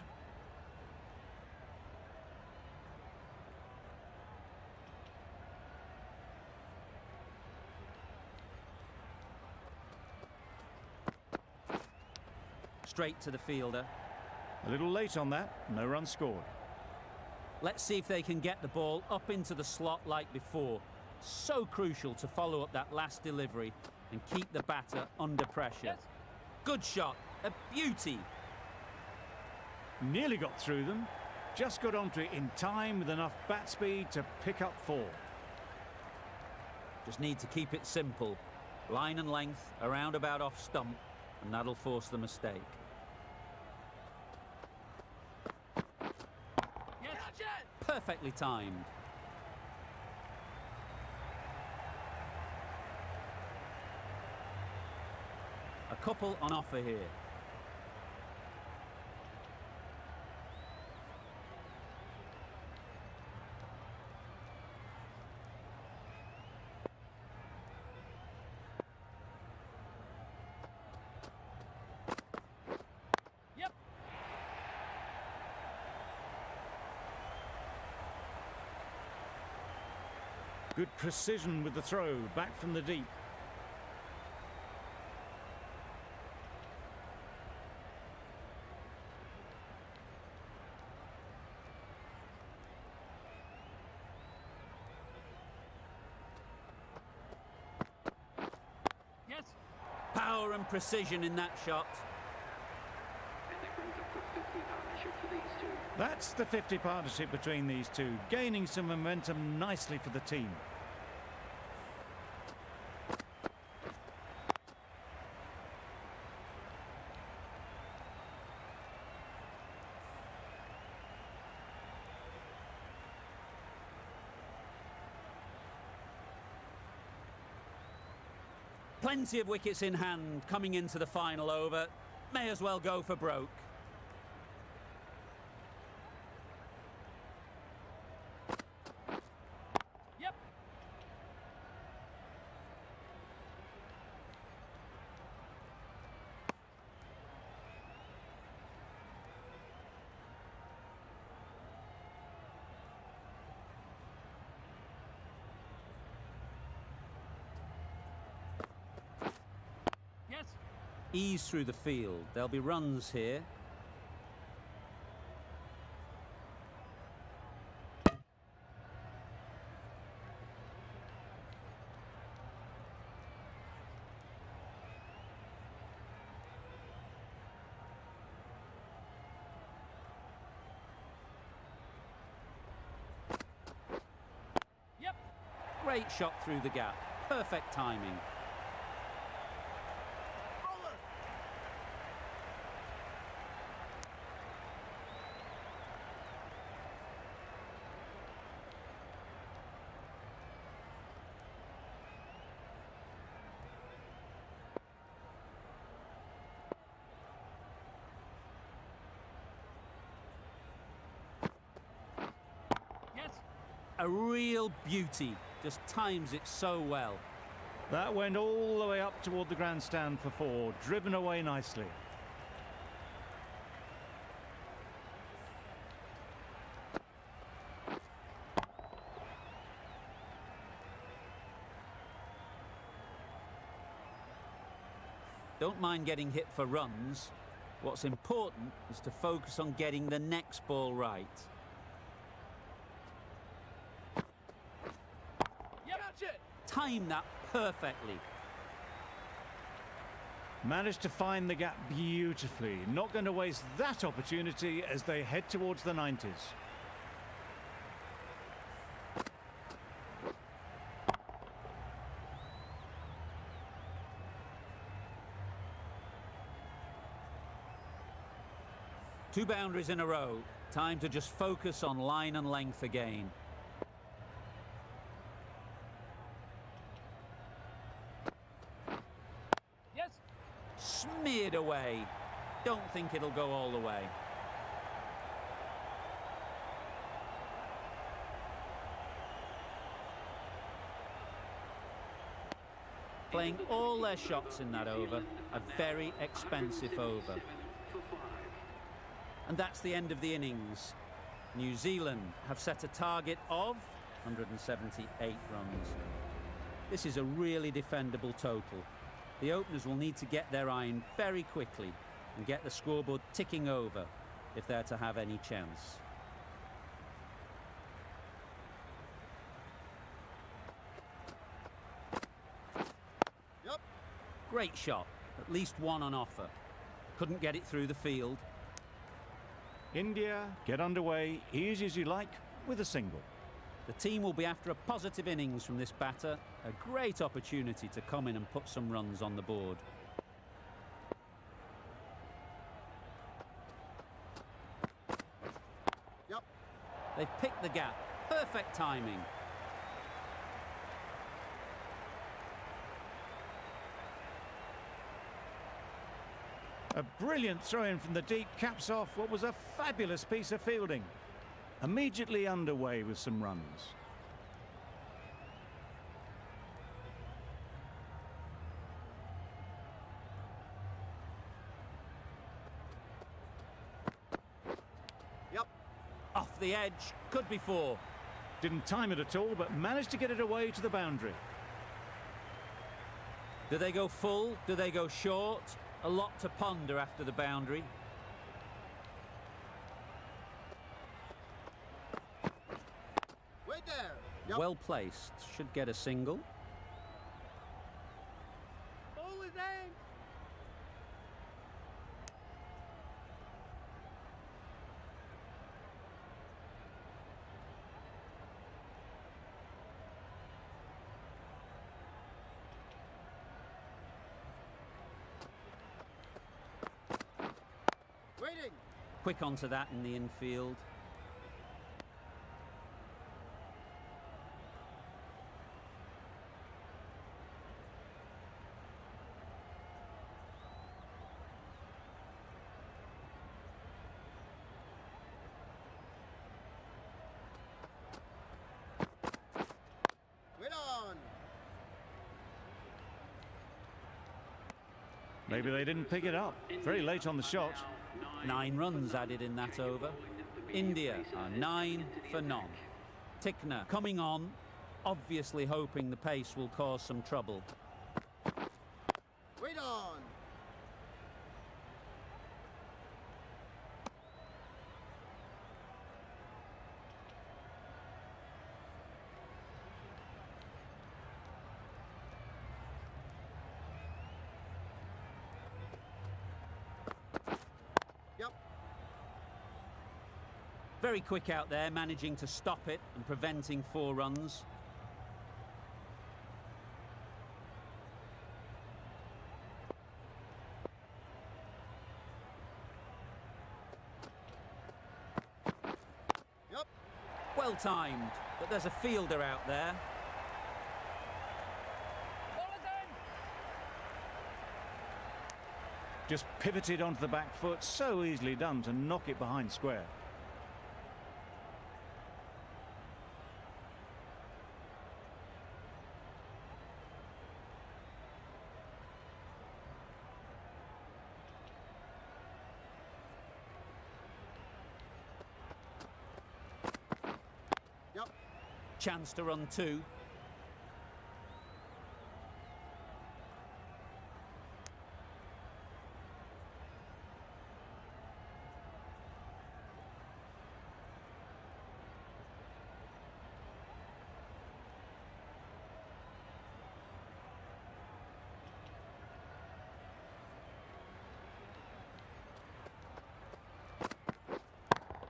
[SPEAKER 1] Straight to the fielder.
[SPEAKER 2] A little late on that, no run scored.
[SPEAKER 1] Let's see if they can get the ball up into the slot like before. So crucial to follow up that last delivery and keep the batter under pressure.
[SPEAKER 4] Yes.
[SPEAKER 1] Good shot, a beauty.
[SPEAKER 2] Nearly got through them, just got onto it in time with enough bat speed to pick up 4.
[SPEAKER 1] Just need to keep it simple. Line and length, around about off stump, and that'll force the mistake.
[SPEAKER 4] Yes.
[SPEAKER 1] Perfectly timed. A couple on offer here.
[SPEAKER 4] Yep.
[SPEAKER 2] Good precision with the throw, back from the deep.
[SPEAKER 4] Yes.
[SPEAKER 1] Power and precision in that shot.
[SPEAKER 8] And that brings up the 50 partnership for these two.
[SPEAKER 2] That's the 50 partnership between these two, gaining some momentum nicely for the team.
[SPEAKER 1] Plenty of wickets in hand coming into the final over. May as well go for broke.
[SPEAKER 4] Yep. Yes.
[SPEAKER 1] Ease through the field. There'll be runs here.
[SPEAKER 4] Yep.
[SPEAKER 1] Great shot through the gap. Perfect timing.
[SPEAKER 4] Yes.
[SPEAKER 1] A real beauty. Just times it so well.
[SPEAKER 2] That went all the way up toward the grandstand for 4, driven away nicely.
[SPEAKER 1] Don't mind getting hit for runs. What's important is to focus on getting the next ball right.
[SPEAKER 4] Yep. Catch it.
[SPEAKER 1] Time that perfectly.
[SPEAKER 2] Managed to find the gap beautifully. Not going to waste that opportunity as they head towards the 90s.
[SPEAKER 1] 2 boundaries in a row. Time to just focus on line and length again.
[SPEAKER 4] Yes.
[SPEAKER 1] Smeared away. Don't think it'll go all the way. Playing all their shots in that over. A very expensive over. And that's the end of the innings. New Zealand have set a target of 178 runs. This is a really defendable total. The openers will need to get their iron very quickly and get the scoreboard ticking over if they're to have any chance.
[SPEAKER 6] Yep.
[SPEAKER 1] Great shot, at least one on offer. Couldn't get it through the field.
[SPEAKER 2] India get underway easy as you like with a single.
[SPEAKER 1] The team will be after a positive innings from this batter, a great opportunity to come in and put some runs on the board.
[SPEAKER 6] Yep.
[SPEAKER 1] They've picked the gap, perfect timing.
[SPEAKER 2] A brilliant throw-in from the deep caps off what was a fabulous piece of fielding. Immediately underway with some runs.
[SPEAKER 6] Yep.
[SPEAKER 1] Off the edge, could be 4.
[SPEAKER 2] Didn't time it at all, but managed to get it away to the boundary.
[SPEAKER 1] Do they go full? Do they go short? A lot to ponder after the boundary.
[SPEAKER 6] Wait there. Yep.
[SPEAKER 1] Well placed, should get a single.
[SPEAKER 4] Ball is in.
[SPEAKER 6] Waiting.
[SPEAKER 1] Quick onto that in the infield.
[SPEAKER 6] Wait on.
[SPEAKER 2] Maybe they didn't pick it up. Very late on the shot.
[SPEAKER 1] 9 runs added in that over. India are 9 for none. Tickner coming on, obviously hoping the pace will cause some trouble.
[SPEAKER 6] Wait on. Yep.
[SPEAKER 1] Very quick out there, managing to stop it and preventing 4 runs.
[SPEAKER 6] Yep.
[SPEAKER 1] Well timed, but there's a fielder out there.
[SPEAKER 4] Ball is in.
[SPEAKER 2] Just pivoted onto the back foot. So easily done to knock it behind square.
[SPEAKER 6] Yep.
[SPEAKER 1] Chance to run 2.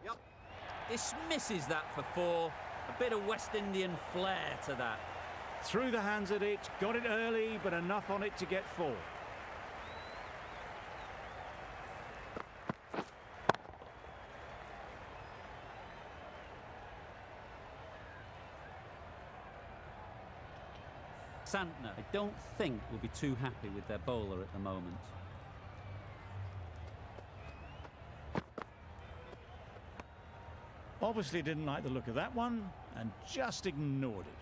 [SPEAKER 6] Yep.
[SPEAKER 1] Dismisses that for 4. A bit of West Indian flair to that.
[SPEAKER 2] Through the hands at it, got it early, but enough on it to get 4.
[SPEAKER 1] Santner, I don't think, will be too happy with their bowler at the moment.
[SPEAKER 2] Obviously didn't like the look of that one and just ignored it.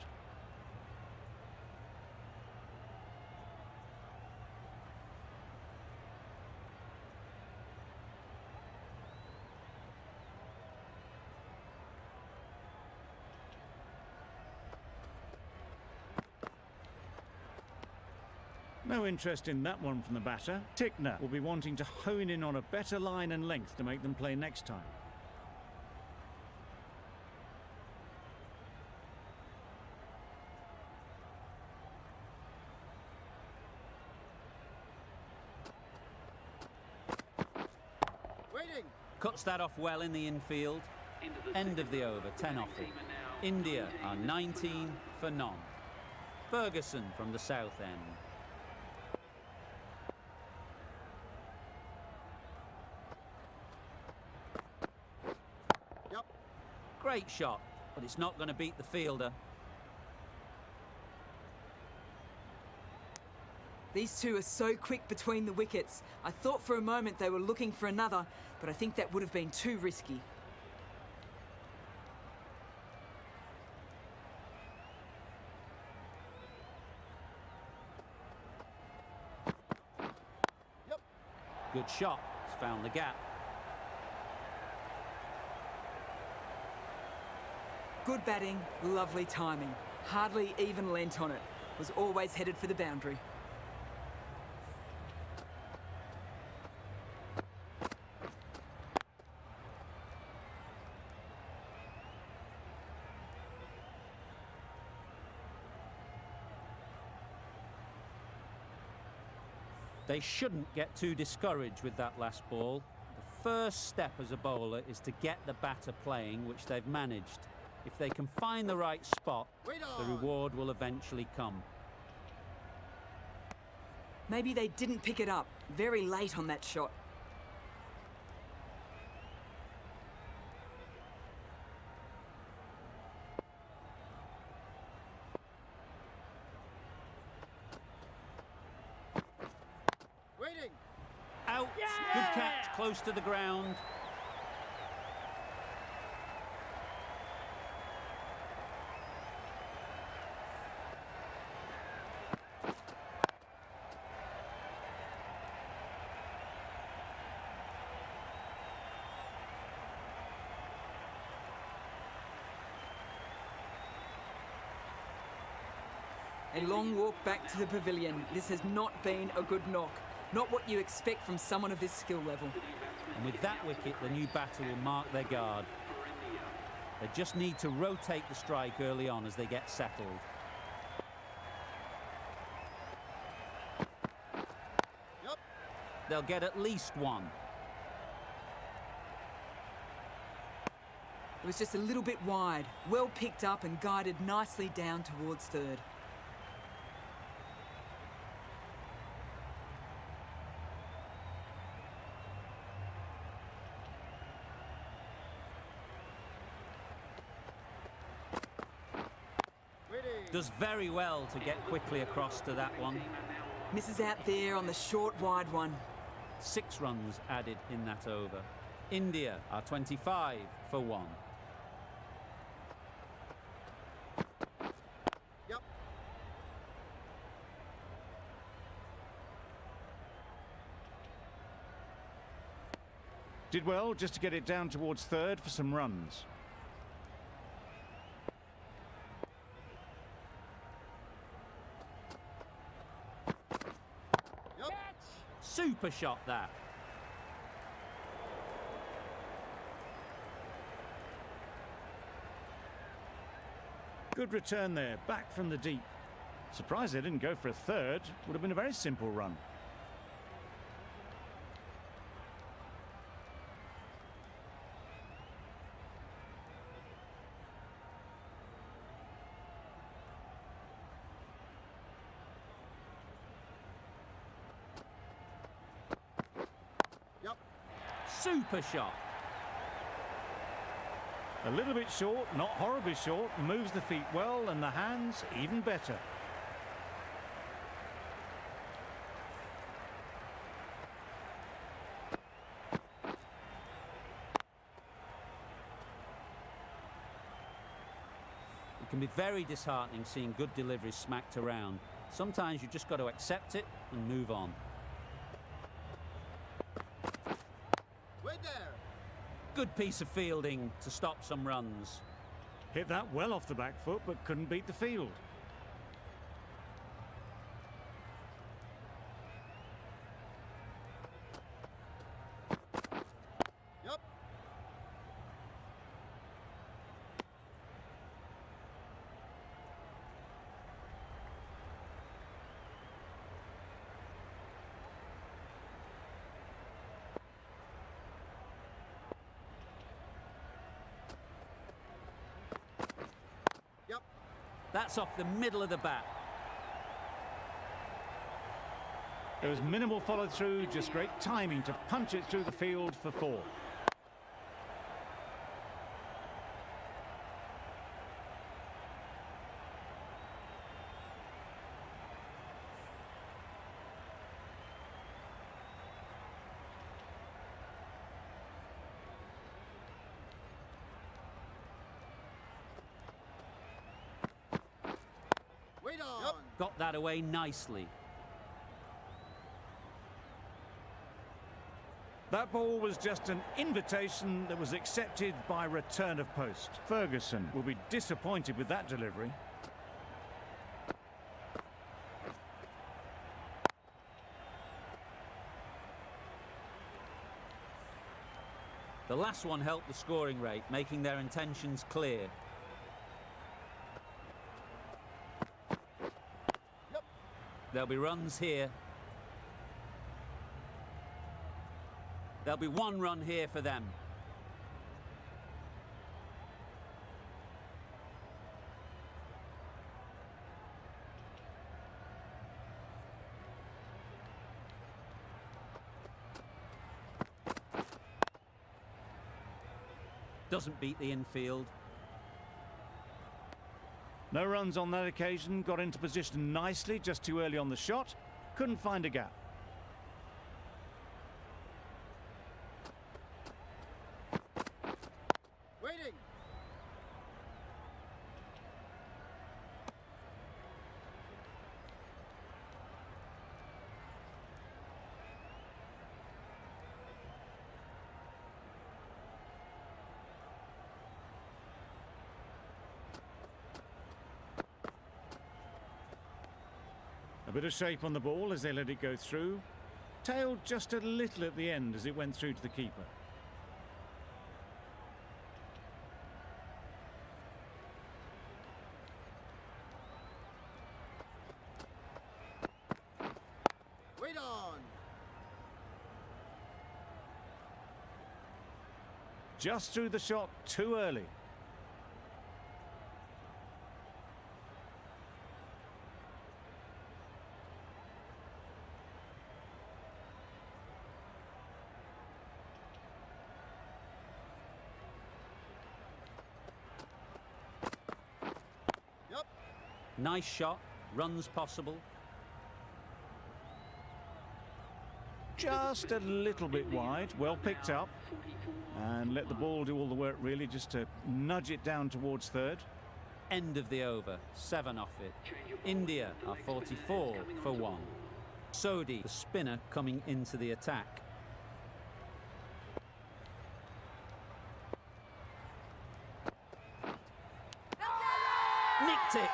[SPEAKER 2] No interest in that one from the batter. Tickner will be wanting to hone in on a better line and length to make them play next time.
[SPEAKER 4] Waiting.
[SPEAKER 1] Cuts that off well in the infield. End of the over, 10 off it. India are 19 for none. Ferguson from the south end.
[SPEAKER 4] Yep.
[SPEAKER 1] Great shot, but it's not going to beat the fielder.
[SPEAKER 5] These two are so quick between the wickets. I thought for a moment they were looking for another, but I think that would have been too risky.
[SPEAKER 4] Yep.
[SPEAKER 1] Good shot, it's found the gap.
[SPEAKER 5] Good batting, lovely timing. Hardly even lent on it. Was always headed for the boundary.
[SPEAKER 1] They shouldn't get too discouraged with that last ball. The first step as a bowler is to get the batter playing, which they've managed. If they can find the right spot, the reward will eventually come.
[SPEAKER 5] Maybe they didn't pick it up. Very late on that shot.
[SPEAKER 4] Waiting.
[SPEAKER 1] Out. Good catch, close to the ground.
[SPEAKER 5] A long walk back to the pavilion. This has not been a good knock. Not what you expect from someone of this skill level.
[SPEAKER 1] And with that wicket, the new batter will mark their guard. They just need to rotate the strike early on as they get settled.
[SPEAKER 4] Yep.
[SPEAKER 1] They'll get at least one.
[SPEAKER 5] It was just a little bit wide. Well picked up and guided nicely down towards third.
[SPEAKER 1] Does very well to get quickly across to that one.
[SPEAKER 5] Misses out there on the short, wide one.
[SPEAKER 1] 6 runs added in that over. India are 25 for 1.
[SPEAKER 4] Yep.
[SPEAKER 2] Did well just to get it down towards third for some runs.
[SPEAKER 4] Yep.
[SPEAKER 1] Super shot that.
[SPEAKER 2] Good return there, back from the deep. Surprised they didn't go for a third. Would have been a very simple run.
[SPEAKER 4] Yep.
[SPEAKER 1] Super shot.
[SPEAKER 2] A little bit short, not horribly short, moves the feet well and the hands even better.
[SPEAKER 1] can be very disheartening seeing good deliveries smacked around. Sometimes you just got to accept it and move on.
[SPEAKER 4] Wait there.
[SPEAKER 1] Good piece of fielding to stop some runs.
[SPEAKER 2] Hit that well off the back foot, but couldn't beat the field.
[SPEAKER 4] Yup. Yup.
[SPEAKER 1] That's off the middle of the bat.
[SPEAKER 2] There was minimal follow-through, just great timing to punch it through the field for 4.
[SPEAKER 4] Wait on.
[SPEAKER 3] Yup.
[SPEAKER 1] Got that away nicely.
[SPEAKER 2] That ball was just an invitation that was accepted by return of post. Ferguson will be disappointed with that delivery.
[SPEAKER 1] The last one helped the scoring rate, making their intentions clear.
[SPEAKER 4] Yup.
[SPEAKER 1] There'll be runs here. There'll be 1 run here for them. Doesn't beat the infield.
[SPEAKER 2] No runs on that occasion, got into position nicely, just too early on the shot. Couldn't find a gap.
[SPEAKER 4] Waiting.
[SPEAKER 2] A bit of shape on the ball as they let it go through. Tailed just a little at the end as it went through to the keeper.
[SPEAKER 4] Wait on.
[SPEAKER 2] Just through the shot too early.
[SPEAKER 4] Yup.
[SPEAKER 1] Nice shot, runs possible.
[SPEAKER 2] Just a little bit wide, well picked up. And let the ball do all the work really, just to nudge it down towards third.
[SPEAKER 1] End of the over, 7 off it. India are 44 for 1. Sodhi, the spinner, coming into the attack. Nicked it!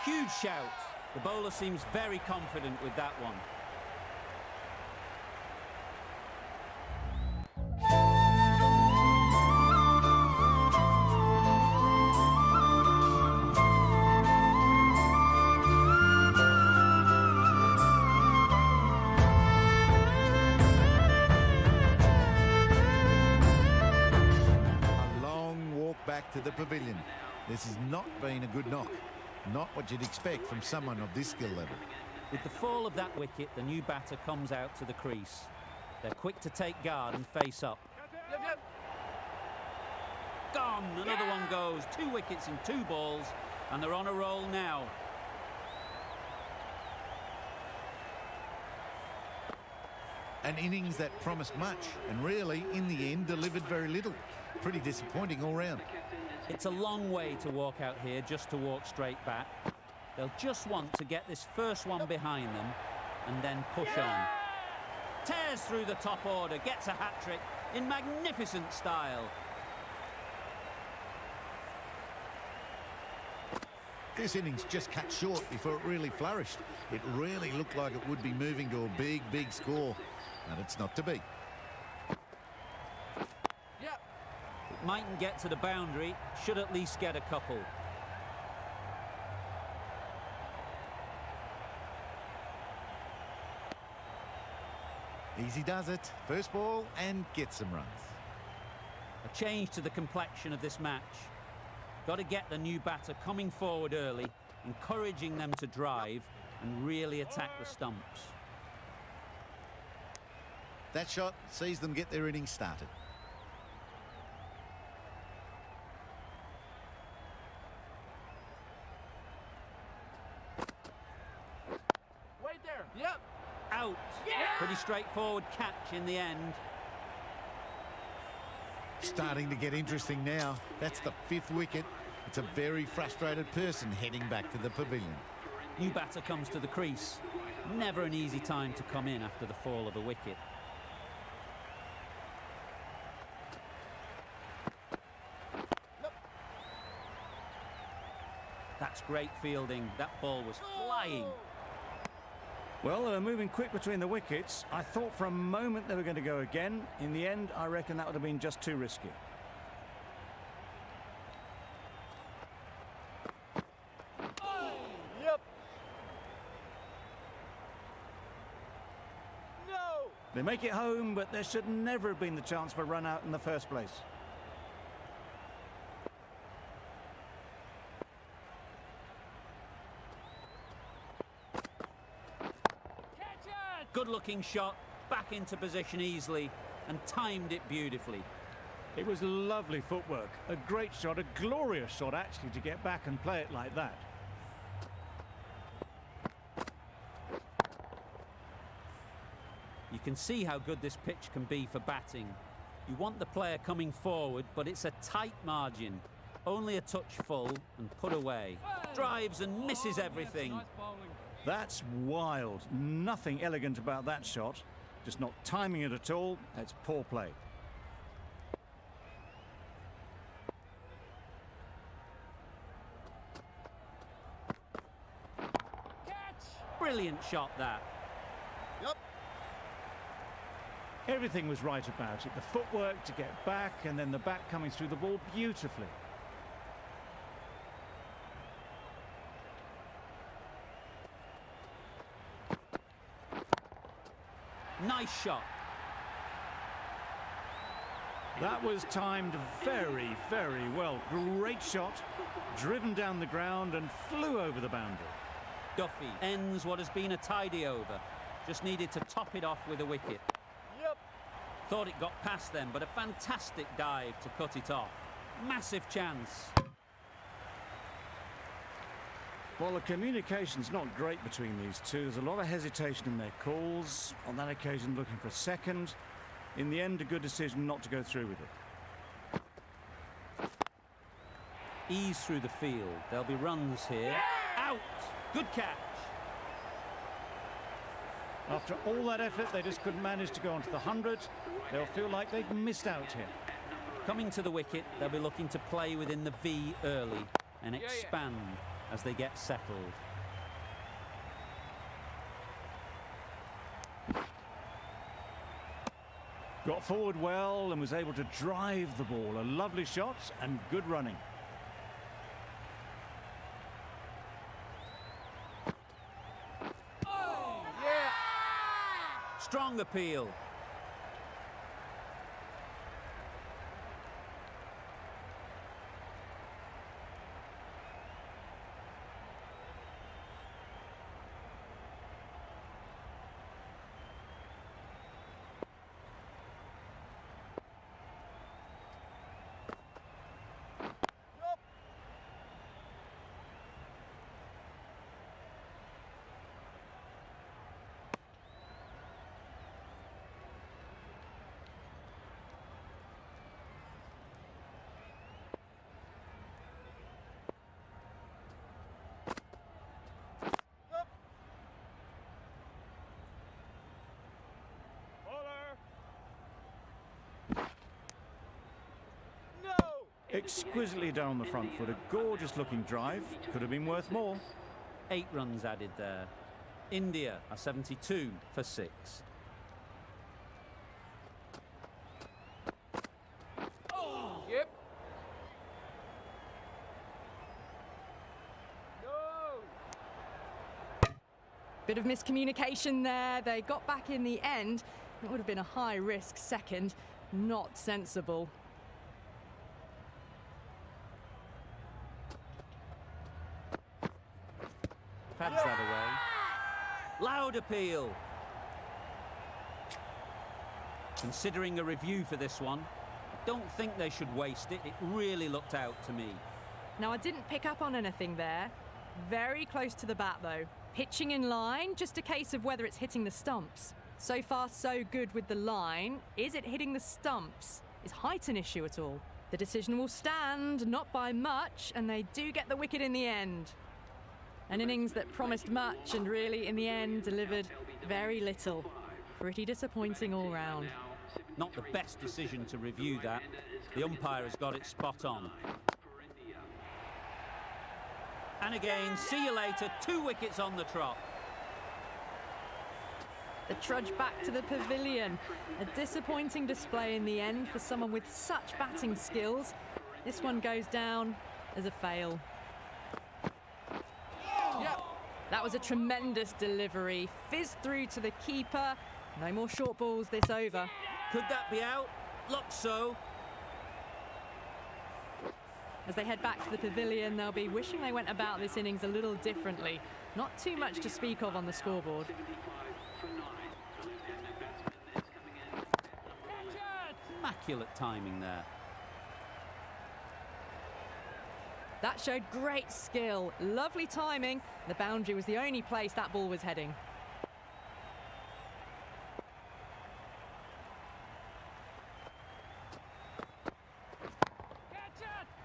[SPEAKER 1] Huge shout. The bowler seems very confident with that one.
[SPEAKER 6] A long walk back to the pavilion. This has not been a good knock. Not what you'd expect from someone of this skill level.
[SPEAKER 1] With the fall of that wicket, the new batter comes out to the crease. They're quick to take guard and face up. Gone! Another one goes. 2 wickets in 2 balls, and they're on a roll now.
[SPEAKER 6] An innings that promised much and really, in the end, delivered very little. Pretty disappointing all round.
[SPEAKER 1] It's a long way to walk out here just to walk straight back. They'll just want to get this first one behind them and then push on. Tears through the top order, gets a hat-trick in magnificent style.
[SPEAKER 6] This innings just cut short before it really flourished. It really looked like it would be moving to a big, big score, and it's not to be.
[SPEAKER 1] It mightn't get to the boundary, should at least get a couple.
[SPEAKER 6] Easy does it. First ball and gets some runs.
[SPEAKER 1] A change to the complexion of this match. Got to get the new batter coming forward early, encouraging them to drive and really attack the stumps.
[SPEAKER 6] That shot sees them get their innings started.
[SPEAKER 4] Wait there. Yep.
[SPEAKER 1] Out. Pretty straightforward catch in the end.
[SPEAKER 6] Starting to get interesting now. That's the 5th wicket. It's a very frustrated person heading back to the pavilion.
[SPEAKER 1] New batter comes to the crease. Never an easy time to come in after the fall of a wicket. That's great fielding. That ball was flying.
[SPEAKER 2] Well, they were moving quick between the wickets. I thought for a moment they were going to go again. In the end, I reckon that would have been just too risky.
[SPEAKER 4] Yep. No.
[SPEAKER 2] They make it home, but there should never have been the chance for a run out in the first place.
[SPEAKER 1] Good-looking shot, back into position easily, and timed it beautifully.
[SPEAKER 2] It was lovely footwork. A great shot, a glorious shot, actually, to get back and play it like that.
[SPEAKER 1] You can see how good this pitch can be for batting. You want the player coming forward, but it's a tight margin. Only a touch full and put away. Drives and misses everything.
[SPEAKER 2] That's wild. Nothing elegant about that shot. Just not timing it at all. That's poor play.
[SPEAKER 1] Brilliant shot, that.
[SPEAKER 4] Yep.
[SPEAKER 2] Everything was right about it. The footwork to get back and then the bat coming through the ball beautifully.
[SPEAKER 1] Nice shot.
[SPEAKER 2] That was timed very, very well. Great shot, driven down the ground and flew over the boundary.
[SPEAKER 1] Duffy ends what has been a tidy over. Just needed to top it off with a wicket.
[SPEAKER 4] Yep.
[SPEAKER 1] Thought it got past them, but a fantastic dive to cut it off. Massive chance.
[SPEAKER 2] Well, the communication's not great between these two. There's a lot of hesitation in their calls. On that occasion, looking for a second. In the end, a good decision not to go through with it.
[SPEAKER 1] Ease through the field. There'll be runs here. Out! Good catch.
[SPEAKER 2] After all that effort, they just couldn't manage to go onto the 100. They'll feel like they've missed out here.
[SPEAKER 1] Coming to the wicket, they'll be looking to play within the V early and expand as they get settled.
[SPEAKER 2] Got forward well and was able to drive the ball. A lovely shot and good running.
[SPEAKER 1] Strong appeal.
[SPEAKER 2] Exquisitely done on the front foot. A gorgeous looking drive. Could have been worth more.
[SPEAKER 1] 8 runs added there. India are 72 for 6.
[SPEAKER 4] Yep. No.
[SPEAKER 7] Bit of miscommunication there. They got back in the end. It would have been a high-risk second. Not sensible.
[SPEAKER 1] Pads that away. Loud appeal. Considering a review for this one, I don't think they should waste it. It really looked out to me.
[SPEAKER 7] Now, I didn't pick up on anything there. Very close to the bat, though. Pitching in line, just a case of whether it's hitting the stumps. So far, so good with the line. Is it hitting the stumps? Is height an issue at all? The decision will stand, not by much, and they do get the wicket in the end. An innings that promised much and really, in the end, delivered very little. Pretty disappointing all round.
[SPEAKER 1] Not the best decision to review that. The umpire has got it spot on. And again, see you later, 2 wickets on the trot.
[SPEAKER 7] The trudge back to the pavilion. A disappointing display in the end for someone with such batting skills. This one goes down as a fail. That was a tremendous delivery. Fizzed through to the keeper. No more short balls this over.
[SPEAKER 1] Could that be out? Looks so.
[SPEAKER 7] As they head back to the pavilion, they'll be wishing they went about this innings a little differently. Not too much to speak of on the scoreboard.
[SPEAKER 1] Immaculate timing there.
[SPEAKER 7] That showed great skill. Lovely timing. The boundary was the only place that ball was heading.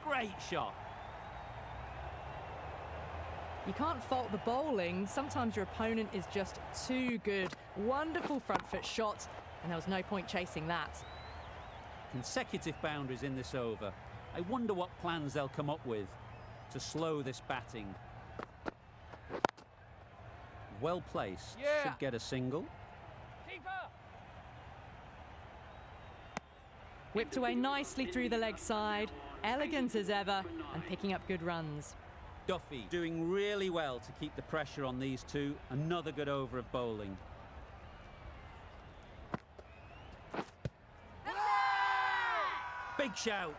[SPEAKER 1] Great shot.
[SPEAKER 7] You can't fault the bowling. Sometimes your opponent is just too good. Wonderful front foot shot, and there was no point chasing that.
[SPEAKER 1] Consecutive boundaries in this over. I wonder what plans they'll come up with to slow this batting. Well placed.
[SPEAKER 4] Yeah.
[SPEAKER 1] Should get a single.
[SPEAKER 4] Keeper.
[SPEAKER 7] Whipped away nicely through the leg side. Elegant as ever, and picking up good runs.
[SPEAKER 1] Duffy doing really well to keep the pressure on these two. Another good over of bowling. Big shout.